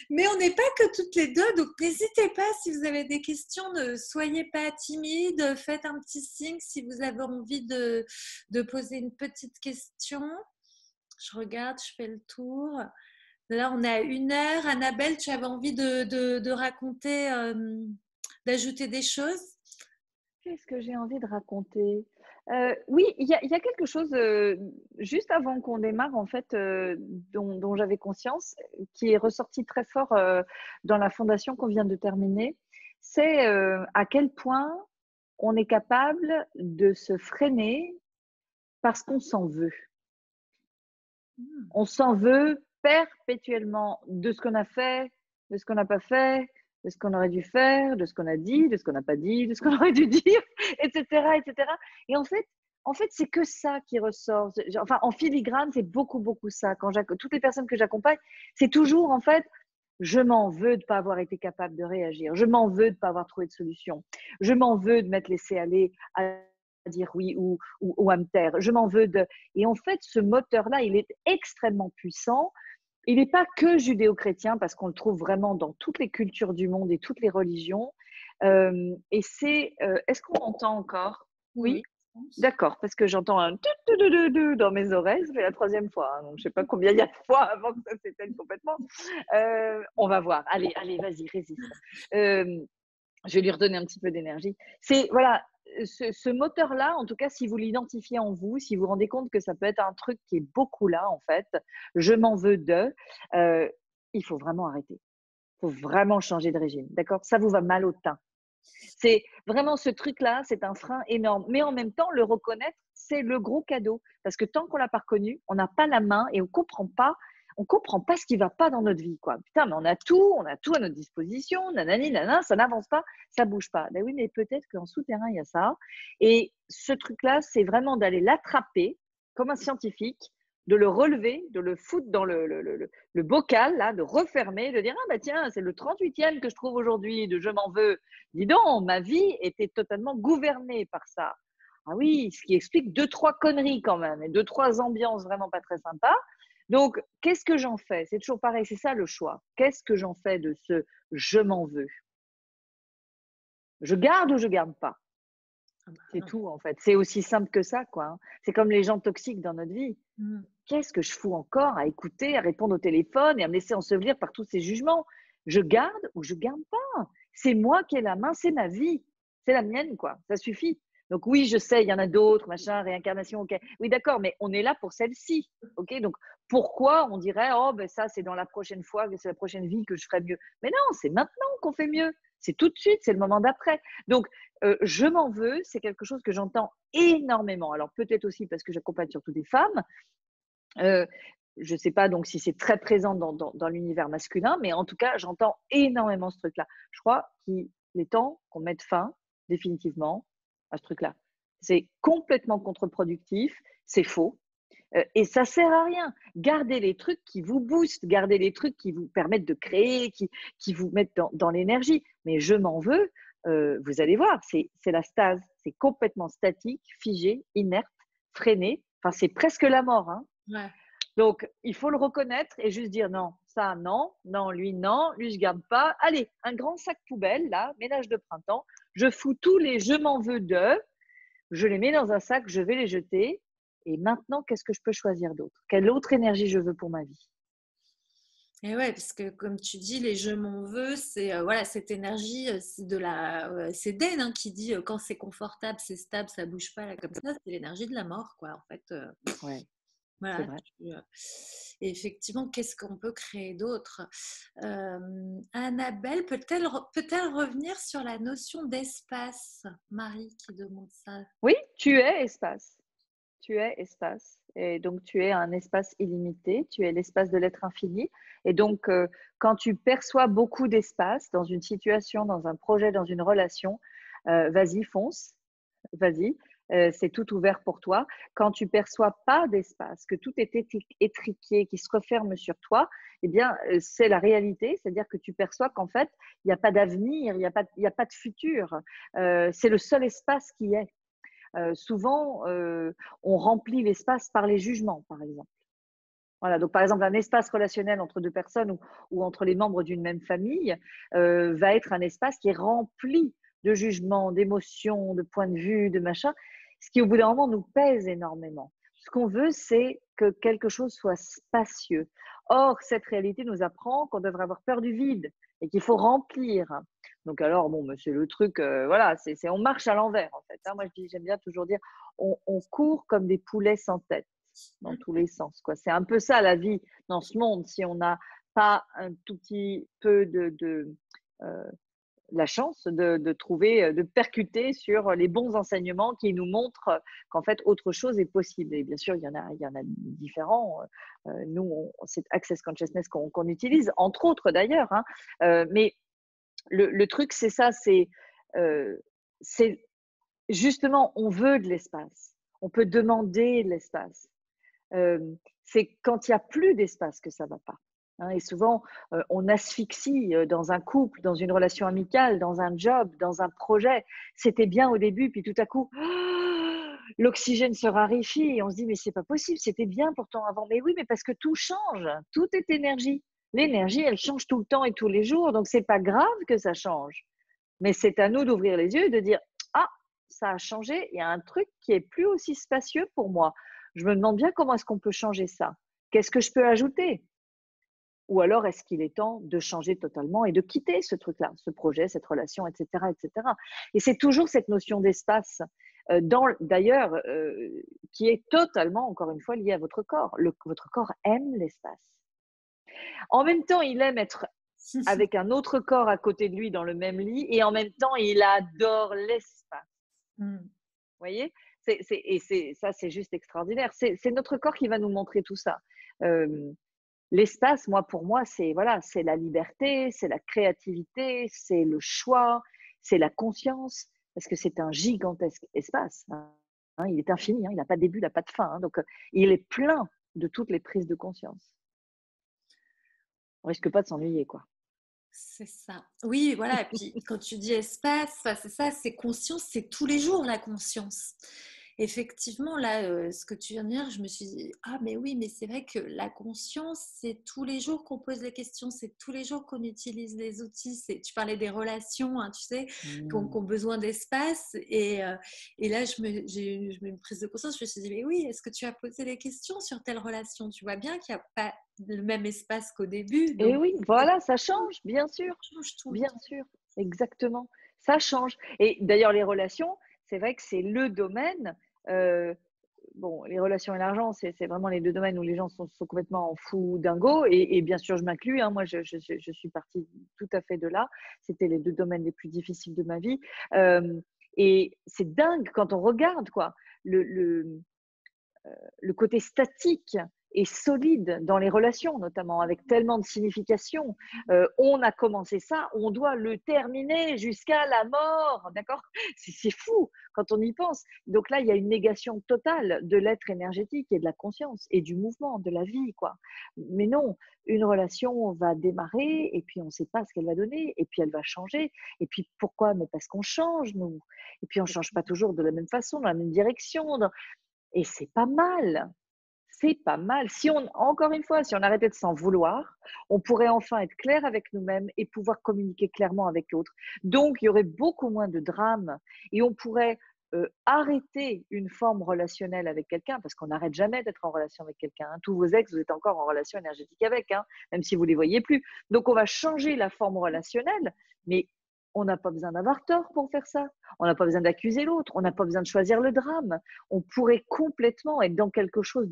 Mais on n'est pas que toutes les deux, donc n'hésitez pas si vous avez des questions, ne soyez pas timide, faites un petit signe si vous avez envie de poser une petite question. Je regarde, je fais le tour. Là, on est à 1 heure. Annabelle, tu avais envie de raconter, d'ajouter des choses? Qu'est-ce que j'ai envie de raconter? Oui, il y a quelque chose, juste avant qu'on démarre en fait, dont j'avais conscience, qui est ressorti très fort, dans la fondation qu'on vient de terminer. C'est, à quel point on est capable de se freiner parce qu'on s'en veut. On s'en veut perpétuellement de ce qu'on a fait, de ce qu'on n'a pas fait, de ce qu'on aurait dû faire, de ce qu'on a dit, de ce qu'on n'a pas dit, de ce qu'on aurait dû dire, etc., etc. Et en fait, c'est que ça qui ressort. Enfin, en filigrane, c'est beaucoup, beaucoup ça. Toutes les personnes que j'accompagne, c'est toujours, en fait, je m'en veux de ne pas avoir été capable de réagir. Je m'en veux de ne pas avoir trouvé de solution. Je m'en veux de m'être laissé aller à dire oui ou à me taire. Je m'en veux de… Et en fait, ce moteur-là, il est extrêmement puissant. Il n'est pas que judéo-chrétien, parce qu'on le trouve vraiment dans toutes les cultures du monde et toutes les religions. Et c'est… est-ce qu'on entend encore? Oui. D'accord, parce que j'entends un dans mes oreilles, ça fait la 3e fois, hein, donc je ne sais pas combien il y a de fois avant que ça s'éteigne complètement. On va voir. Allez, vas-y, résiste. Je vais lui redonner un petit peu d'énergie. C'est, voilà, ce moteur-là, en tout cas, si vous l'identifiez en vous, si vous vous rendez compte que ça peut être un truc qui est beaucoup là, en fait, je m'en veux il faut vraiment arrêter. Il faut vraiment changer de régime, d'accord? Ça vous va mal au teint. C'est vraiment ce truc-là, c'est un frein énorme. Mais en même temps, le reconnaître, c'est le gros cadeau. Parce que tant qu'on ne l'a pas reconnu, on n'a pas la main et on ne comprend pas ce qui ne va pas dans notre vie, quoi. Putain, mais on a tout à notre disposition, nanani, nanana, ça n'avance pas, ça ne bouge pas. Ben oui, mais peut-être qu'en souterrain, il y a ça. Et ce truc-là, c'est vraiment d'aller l'attraper comme un scientifique, de le relever, de le foutre dans le bocal, là, de refermer, de dire, ah bah tiens, c'est le 38e que je trouve aujourd'hui, de je m'en veux. Dis donc, ma vie était totalement gouvernée par ça. Ah oui, ce qui explique 2-3 conneries quand même, et 2-3 ambiances vraiment pas très sympas. Donc, qu'est-ce que j'en fais? C'est toujours pareil, c'est ça le choix. Qu'est-ce que j'en fais de ce je m'en veux? Je garde ou je garde pas? C'est tout en fait. C'est aussi simple que ça, quoi, hein. C'est comme les gens toxiques dans notre vie. Qu'est-ce que je fous encore à écouter, à répondre au téléphone et à me laisser ensevelir par tous ces jugements? Je garde ou je garde pas? C'est moi qui ai la main, c'est ma vie. C'est la mienne, quoi. Ça suffit. Donc oui, je sais, il y en a d'autres, machin, réincarnation, ok. Oui, d'accord, mais on est là pour celle-ci, ok. Donc pourquoi on dirait, oh ben ça, c'est dans la prochaine fois, c'est la prochaine vie que je ferai mieux? Mais non, c'est maintenant qu'on fait mieux. C'est tout de suite, c'est le moment d'après. Donc je m'en veux, c'est quelque chose que j'entends énormément. Alors peut-être aussi parce que j'accompagne surtout des femmes. Je ne sais pas donc si c'est très présent dans l'univers masculin, mais en tout cas, j'entends énormément ce truc-là. Je crois qu'il est temps qu'on mette fin définitivement à ce truc-là. C'est complètement contre-productif, c'est faux. Et ça sert à rien. Gardez les trucs qui vous boostent, gardez les trucs qui vous permettent de créer, qui vous mettent dans l'énergie. Mais je m'en veux, vous allez voir, c'est la stase. C'est complètement statique, figé, inerte, freiné. Enfin, c'est presque la mort. Hein. Ouais. Donc, il faut le reconnaître et juste dire non, ça non, non, lui je garde pas. Allez, un grand sac poubelle, là, ménage de printemps. Je fous tous les je m'en veux de, je les mets dans un sac, je vais les jeter. Et maintenant, qu'est-ce que je peux choisir d'autre? Quelle autre énergie je veux pour ma vie? Et ouais, parce que comme tu dis, les je m'en veux, c'est voilà, cette énergie, c'est Den hein, qui dit quand c'est confortable, c'est stable, ça bouge pas là comme ça, c'est l'énergie de la mort, quoi. En fait, Ouais, c'est voilà. vrai. Et effectivement, qu'est-ce qu'on peut créer d'autre? Annabelle, peut-elle revenir sur la notion d'espace? Marie qui demande ça. Oui, tu es espace. Tu es espace. Et donc, tu es un espace illimité. Tu es l'espace de l'être infini. Et donc, quand tu perçois beaucoup d'espace dans une situation, dans un projet, dans une relation, vas-y, fonce. Vas-y. C'est tout ouvert pour toi. Quand tu perçois pas d'espace, que tout est étriqué, qui se referme sur toi, eh bien, c'est la réalité. C'est-à-dire que tu perçois qu'en fait, il n'y a pas d'avenir, il n'y a pas de futur. C'est le seul espace qui est. Souvent, on remplit l'espace par les jugements, par exemple. Voilà, donc par exemple, un espace relationnel entre deux personnes ou entre les membres d'une même famille va être un espace qui est rempli de jugements, d'émotions, de points de vue, de machin, ce qui au bout d'un moment nous pèse énormément. Ce qu'on veut, c'est que quelque chose soit spacieux. Or, cette réalité nous apprend qu'on devrait avoir peur du vide et qu'il faut remplir. Donc alors, bon, c'est le truc, voilà, on marche à l'envers en fait. Hein. Moi, j'aime bien toujours dire, on court comme des poulets sans tête dans tous les sens, quoi. C'est un peu ça la vie dans ce monde. Si on n'a pas un tout petit peu la chance de trouver, de percuter sur les bons enseignements qui nous montrent qu'en fait autre chose est possible. Et bien sûr, il y en a différents. Nous, c'est Access Consciousness qu'on utilise, entre autres d'ailleurs. Hein. Mais le truc, c'est ça, c'est justement, on veut de l'espace. On peut demander de l'espace. C'est quand il n'y a plus d'espace que ça ne va pas. Hein, et souvent, on asphyxie dans un couple, dans une relation amicale, dans un job, dans un projet. C'était bien au début, puis tout à coup, l'oxygène se raréfie et on se dit, mais c'est pas possible, c'était bien pourtant avant. Mais oui, mais parce que tout change, tout est énergie. L'énergie, elle change tout le temps et tous les jours, donc c'est pas grave que ça change. Mais c'est à nous d'ouvrir les yeux et de dire, ah, ça a changé, il y a un truc qui est plus aussi spacieux pour moi. Je me demande bien comment est-ce qu'on peut changer ça. Qu'est-ce que je peux ajouter? Ou alors est-ce qu'il est temps de changer totalement et de quitter ce truc-là, ce projet, cette relation, etc., etc. Et c'est toujours cette notion d'espace, d'ailleurs, qui est totalement, encore une fois, liée à votre corps. Votre corps aime l'espace. En même temps, il aime être avec un autre corps à côté de lui dans le même lit et en même temps, il adore l'espace. Vous voyez? Ça, c'est juste extraordinaire. C'est notre corps qui va nous montrer tout ça. L'espace, pour moi, c'est voilà, c'est la liberté, c'est la créativité, c'est le choix, c'est la conscience, parce que c'est un gigantesque espace. Hein, il est infini, hein, il n'a pas de début, il n'a pas de fin. Hein, donc, il est plein de toutes les prises de conscience. On risque pas de s'ennuyer, quoi. C'est ça. Oui, voilà. Et puis, quand tu dis espace, c'est ça, c'est conscience, c'est tous les jours la conscience. Effectivement, là, ce que tu viens de dire, je me suis dit, ah, mais oui, mais c'est vrai que la conscience, c'est tous les jours qu'on pose les questions, c'est tous les jours qu'on utilise les outils. Tu parlais des relations, hein, tu sais, qui ont besoin d'espace. Et là, j'ai eu une prise de conscience, je me suis dit, mais oui, est-ce que tu as posé les questions sur telle relation? Tu vois bien qu'il n'y a pas le même espace qu'au début. Et Donc, oui, voilà, ça change, bien sûr. ça change tout le Bien temps. sûr, exactement. Ça change. Et d'ailleurs, les relations, c'est vrai que c'est le domaine. Bon, les relations et l'argent, c'est vraiment les deux domaines où les gens sont complètement fous dingos. Et bien sûr, je m'inclus. Hein, moi, je suis partie tout à fait de là. C'était les deux domaines les plus difficiles de ma vie. Et c'est dingue quand on regarde quoi, le côté statique et solide dans les relations, notamment avec tellement de signification. On a commencé ça, on doit le terminer jusqu'à la mort, d'accord? C'est fou quand on y pense. Donc là, il y a une négation totale de l'être énergétique et de la conscience et du mouvement, de la vie, quoi. Mais non, une relation va démarrer et puis on ne sait pas ce qu'elle va donner et puis elle va changer. Et puis pourquoi? Mais parce qu'on change, nous. Et puis on ne change pas toujours de la même façon, dans la même direction. Et c'est pas mal. C'est pas mal. Si on, encore une fois, si on arrêtait de s'en vouloir, on pourrait enfin être clair avec nous-mêmes et pouvoir communiquer clairement avec l'autre. Donc, il y aurait beaucoup moins de drames et on pourrait arrêter une forme relationnelle avec quelqu'un parce qu'on n'arrête jamais d'être en relation avec quelqu'un. Hein. Tous vos ex, vous êtes encore en relation énergétique avec, hein, même si vous ne les voyez plus. Donc, on va changer la forme relationnelle, mais on n'a pas besoin d'avoir tort pour faire ça. On n'a pas besoin d'accuser l'autre. On n'a pas besoin de choisir le drame. On pourrait complètement être dans quelque chose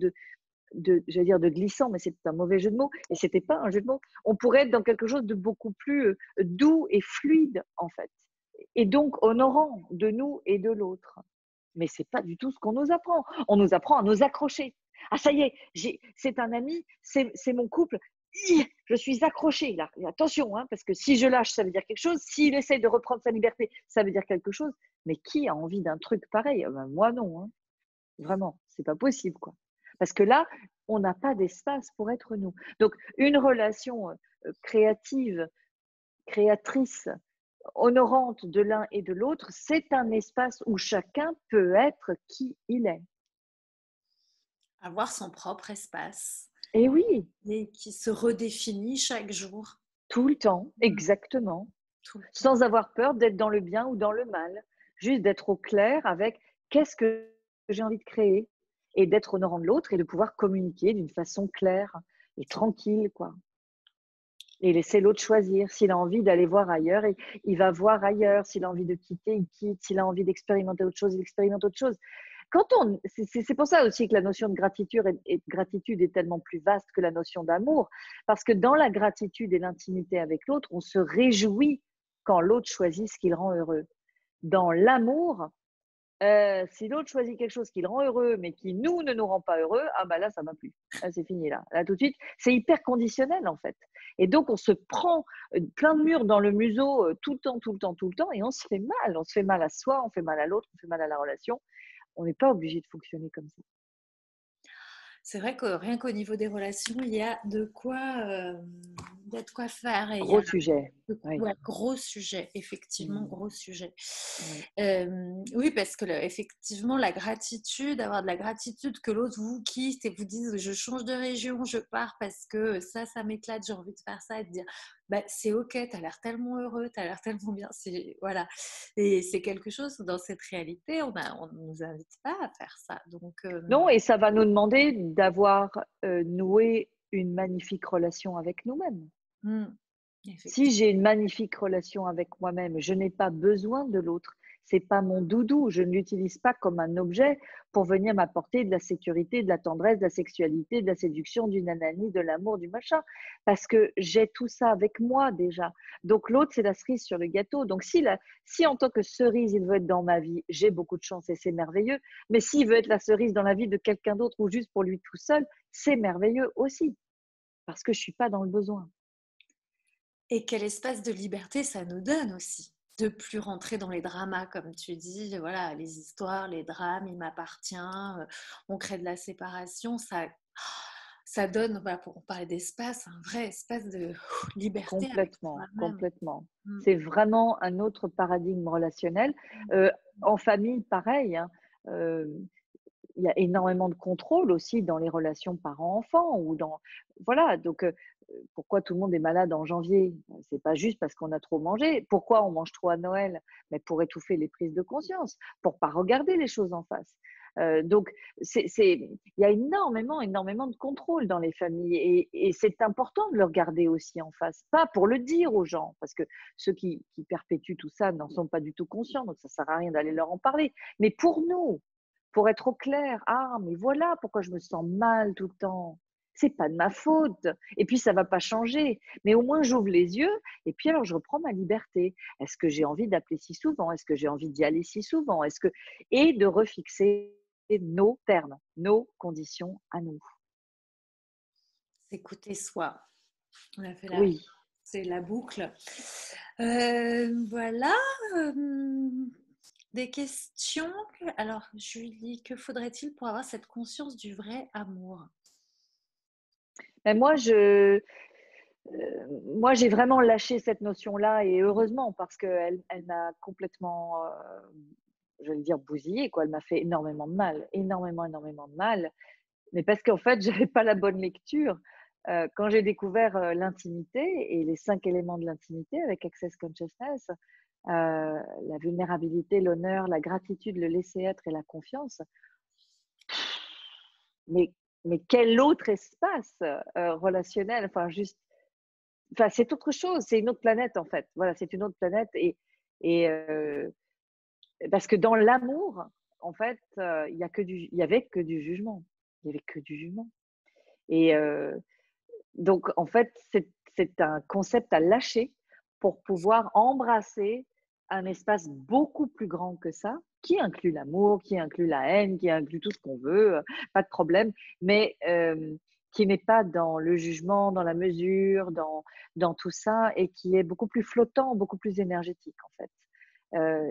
j'allais dire de glissant, mais c'est un mauvais jeu de mots, et c'était pas un jeu de mots. On pourrait être dans quelque chose de beaucoup plus doux et fluide, en fait, et donc honorant de nous et de l'autre. Mais c'est pas du tout ce qu'on nous apprend. On nous apprend à nous accrocher. Ah, ça y est, c'est un ami, c'est mon couple. Je suis accrochée là. Et attention, hein, parce que si je lâche, ça veut dire quelque chose. S'il essaie de reprendre sa liberté, ça veut dire quelque chose. Mais qui a envie d'un truc pareil? Ben, moi non, hein. Vraiment, c'est pas possible, quoi. Parce que là, on n'a pas d'espace pour être nous. Donc, une relation créative, créatrice, honorante de l'un et de l'autre, c'est un espace où chacun peut être qui il est. Avoir son propre espace Et oui, et qui se redéfinit chaque jour. tout le temps, Mm. exactement. Tout le temps. Sans avoir peur d'être dans le bien ou dans le mal. Juste d'être au clair avec qu'est-ce que j'ai envie de créer et d'être honorant de l'autre et de pouvoir communiquer d'une façon claire et tranquille, quoi. Et laisser l'autre choisir. S'il a envie d'aller voir ailleurs, il va voir ailleurs. S'il a envie de quitter, il quitte. S'il a envie d'expérimenter autre chose, il expérimente autre chose. C'est pour ça aussi que la notion de gratitude est tellement plus vaste que la notion d'amour. Parce que dans la gratitude et l'intimité avec l'autre, on se réjouit quand l'autre choisit ce qui le rend heureux. Dans l'amour, si l'autre choisit quelque chose qui le rend heureux, mais qui nous ne nous rend pas heureux, ah bah là, ça va plus. Là, c'est fini là. Là, tout de suite, c'est hyper conditionnel en fait. Et donc, on se prend plein de murs dans le museau tout le temps, tout le temps, tout le temps, et on se fait mal. On se fait mal à soi, on fait mal à l'autre, on fait mal à la relation. On n'est pas obligé de fonctionner comme ça. C'est vrai que rien qu'au niveau des relations, il y a de quoi faire. Et il y Gros a sujet. Oui. ouais, gros sujet, effectivement, Mmh. gros sujet. Oui. Oui, parce que effectivement, la gratitude, avoir de la gratitude que l'autre vous quitte et vous dise je change de région, je pars parce que ça m'éclate, j'ai envie de faire ça, et de dire bah, c'est ok, t'as l'air tellement heureux, t'as l'air tellement bien, voilà. Et c'est quelque chose dans cette réalité, on ne nous invite pas à faire ça. Donc, Non, et ça va nous demander d'avoir noué une magnifique relation avec nous-mêmes. Si effectivement. j'ai une magnifique relation avec moi-même, je n'ai pas besoin de l'autre. C'est pas mon doudou. Je ne l'utilise pas comme un objet pour venir m'apporter de la sécurité, de la tendresse, de la sexualité, de la séduction, du nanani, de l'amour, du machin. Parce que j'ai tout ça avec moi déjà. Donc l'autre, c'est la cerise sur le gâteau. Donc si en tant que cerise, il veut être dans ma vie, j'ai beaucoup de chance et c'est merveilleux. Mais s'il veut être la cerise dans la vie de quelqu'un d'autre ou juste pour lui tout seul, c'est merveilleux aussi. Parce que je suis pas dans le besoin. Et quel espace de liberté ça nous donne aussi, de plus rentrer dans les dramas, comme tu dis, voilà, les histoires, les drames, il m'appartient, on crée de la séparation, ça donne, voilà, pour parler d'espace, un vrai espace de liberté avec Complètement, soi-même. complètement. Mm. C'est vraiment un autre paradigme relationnel. Euh, En famille, pareil, hein. Euh, il y a énormément de contrôle aussi dans les relations parents-enfants ou dans voilà. Donc pourquoi tout le monde est malade en janvier? C'est pas juste parce qu'on a trop mangé. Pourquoi on mange trop à Noël? Mais pour étouffer les prises de conscience, pour pas regarder les choses en face. Donc il y a énormément de contrôle dans les familles et c'est important de le regarder aussi en face, pas pour le dire aux gens parce que ceux qui perpétuent tout ça n'en sont pas du tout conscients, donc ça sert à rien d'aller leur en parler. Mais pour nous, pour être au clair. Ah, mais voilà pourquoi je me sens mal tout le temps. C'est pas de ma faute. Et puis, ça va pas changer. Mais au moins, j'ouvre les yeux et puis alors, je reprends ma liberté. Est-ce que j'ai envie d'appeler si souvent? Est-ce que j'ai envie d'y aller si souvent? Et de refixer nos termes, nos conditions à nous. s'écouter soi. On a fait Oui. c'est la boucle. Voilà. Des questions. Alors, Julie, que faudrait-il pour avoir cette conscience du vrai amour? Mais moi, j'ai vraiment lâché cette notion-là et heureusement parce qu'elle m'a complètement, je vais le dire, bousillée, quoi. Elle m'a fait énormément de mal, énormément, énormément de mal. Mais parce qu'en fait, j'avais pas la bonne lecture. Quand j'ai découvert l'intimité et les 5 éléments de l'intimité avec Access Consciousness, la vulnérabilité, l'honneur, la gratitude, le laisser-être et la confiance, mais, mais quel autre espace relationnel, enfin, c'est autre chose, c'est une autre planète en fait. Voilà, c'est une autre planète et parce que dans l'amour, en fait, il y avait que du jugement. Il y avait que du jugement. Et donc, en fait, c'est un concept à lâcher pour pouvoir embrasser un espace beaucoup plus grand que ça, qui inclut l'amour, qui inclut la haine, qui inclut tout ce qu'on veut, pas de problème, mais qui n'est pas dans le jugement, dans la mesure, dans tout ça, et qui est beaucoup plus flottant, beaucoup plus énergétique, en fait.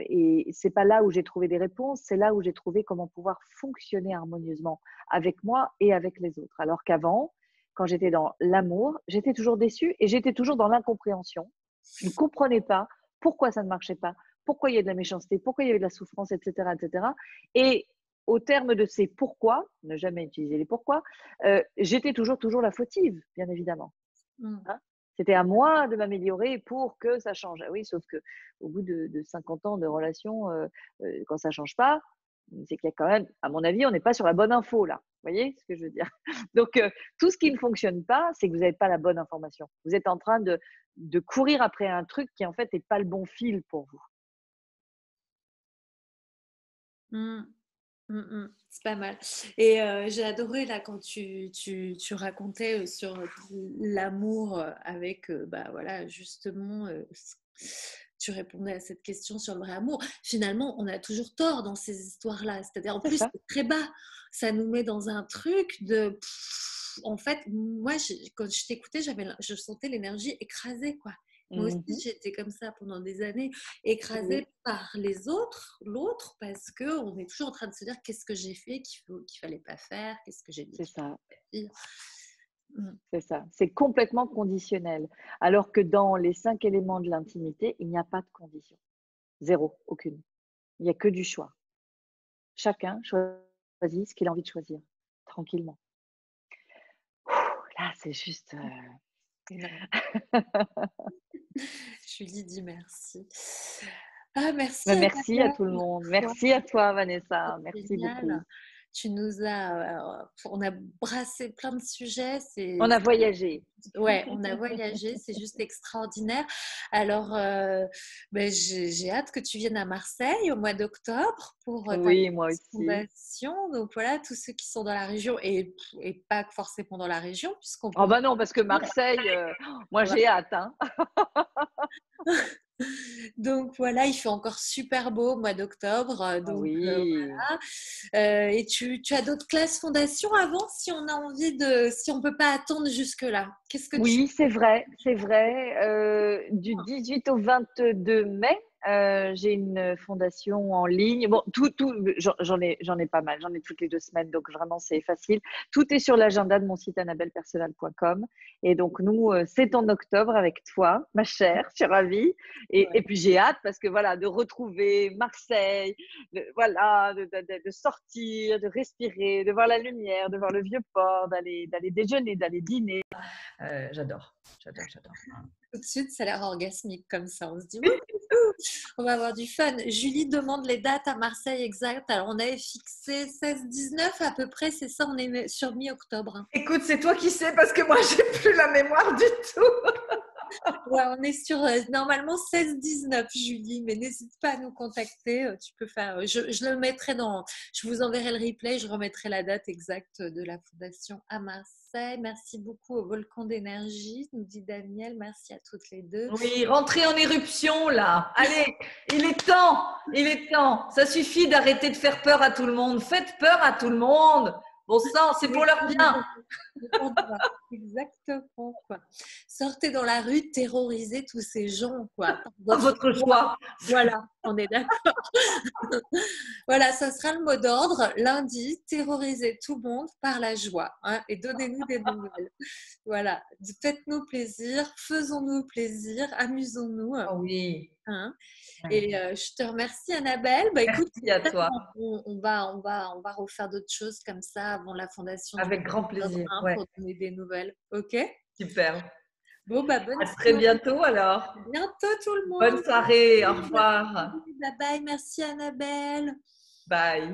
Et c'est pas là où j'ai trouvé des réponses, c'est là où j'ai trouvé comment pouvoir fonctionner harmonieusement avec moi et avec les autres. Alors qu'avant, quand j'étais dans l'amour, j'étais toujours déçue et j'étais toujours dans l'incompréhension. Je ne comprenais pas pourquoi ça ne marchait pas, pourquoi il y a de la méchanceté, pourquoi il y avait de la souffrance, etc., etc. Et au terme de ces pourquoi, ne jamais utiliser les pourquoi, j'étais toujours la fautive, bien évidemment. Hein. C'était à moi de m'améliorer pour que ça change. Ah oui, sauf que au bout de 50 ans de relation, quand ça change pas, c'est qu'il y a quand même, à mon avis, on n'est pas sur la bonne info là. Vous voyez ce que je veux dire? Donc, tout ce qui ne fonctionne pas, c'est que vous n'avez pas la bonne information. Vous êtes en train de courir après un truc qui, en fait, n'est pas le bon fil pour vous. Mmh. C'est pas mal. Et j'ai adoré là quand tu racontais sur l'amour avec, bah voilà, justement, tu répondais à cette question sur le vrai amour. Finalement, on a toujours tort dans ces histoires-là. C'est-à-dire, en C'est plus, ça. c'est très bas. Ça nous met dans un truc de. En fait, moi, quand je t'écoutais, je sentais l'énergie écrasée, quoi. Moi aussi, Mhm. j'étais comme ça pendant des années, Oui, écrasée par les autres, l'autre, parce qu'on est toujours en train de se dire qu'est-ce que j'ai fait qu'il ne fallait pas faire, qu'est-ce que j'ai dit c'est qu'il ça. fallait pas dire. Mm. C'est ça. C'est complètement conditionnel. Alors que dans les 5 éléments de l'intimité, il n'y a pas de condition. Zéro, aucune. Il n'y a que du choix. Chacun choisit ce qu'il a envie de choisir, tranquillement. Là, c'est juste. Énorme. Julie dit merci. Ah, merci Mais merci à Annabelle. tout le monde. Merci à toi, Vanessa. C'est Merci beaucoup. génial. Tu nous as, on a brassé plein de sujets. On a voyagé. Ouais, on a voyagé, c'est juste extraordinaire. Alors, ben, j'ai hâte que tu viennes à Marseille au mois d'octobre pour ta Oui, moi aussi. fondation. Donc voilà, tous ceux qui sont dans la région et pas forcément dans la région, puisqu'on Oh peut bah non, parce que Marseille, moi j'ai hâte. Hein. Donc voilà, il fait encore super beau au mois d'octobre. Ah Donc oui. voilà. Et tu as d'autres classes fondation avant si on a envie si on peut pas attendre jusque-là. Qu'est-ce que tu. Oui, c'est vrai, c'est vrai. Du 18 au 22 mai, j'ai une fondation en ligne. Bon, j'en ai pas mal, j'en ai toutes les 2 semaines, donc vraiment c'est facile. Tout est sur l'agenda de mon site annabellepersonal.com. Et donc nous, c'est en octobre avec toi, ma chère, je suis ravie. Et Ouais. puis j'ai hâte parce que voilà, de retrouver Marseille, voilà, de sortir, de respirer, de voir la lumière, de voir le vieux port, d'aller déjeuner, d'aller dîner. J'adore. Tout de suite, ça a l'air orgasmique comme ça. On se dit, wouhou, on va avoir du fun. Julie demande les dates à Marseille exactes. Alors, on avait fixé 16-19 à peu près, c'est ça, on est sur mi-octobre. Hein. Écoute, c'est toi qui sais parce que moi, j'ai plus la mémoire du tout. Ouais, on est sur normalement 16-19, Julie, mais n'hésite pas à nous contacter. Tu peux faire. Je le mettrai dans. Je vous enverrai le replay. Je remettrai la date exacte de la fondation à Marseille. Merci beaucoup au Volcan d'énergie, nous dit Daniel. Merci à toutes les deux. Oui, rentrez en éruption là. Allez, il est temps, il est temps. Ça suffit d'arrêter de faire peur à tout le monde. Faites peur à tout le monde. Bon sang, c'est pour leur bien. Exactement, quoi. Sortez dans la rue, terrorisez tous ces gens, quoi. À votre choix. Voilà, on est d'accord. Voilà, ça sera le mot d'ordre. Lundi, terrorisez tout le monde par la joie, hein, et donnez-nous des nouvelles. Voilà, faites-nous plaisir, faisons-nous plaisir, amusons-nous. Oh oui. Hein. Et je te remercie, Annabelle. Bah, écoute, Merci à toi. on va refaire d'autres choses comme ça avant la fondation du Avec grand plaisir. Ouais. pour donner des nouvelles. Ok? Super. Bon, bah, bonne À très soirée. bientôt alors. À bientôt tout le monde. Bonne soirée. Au revoir. Bye bye. Merci, Annabelle. Bye.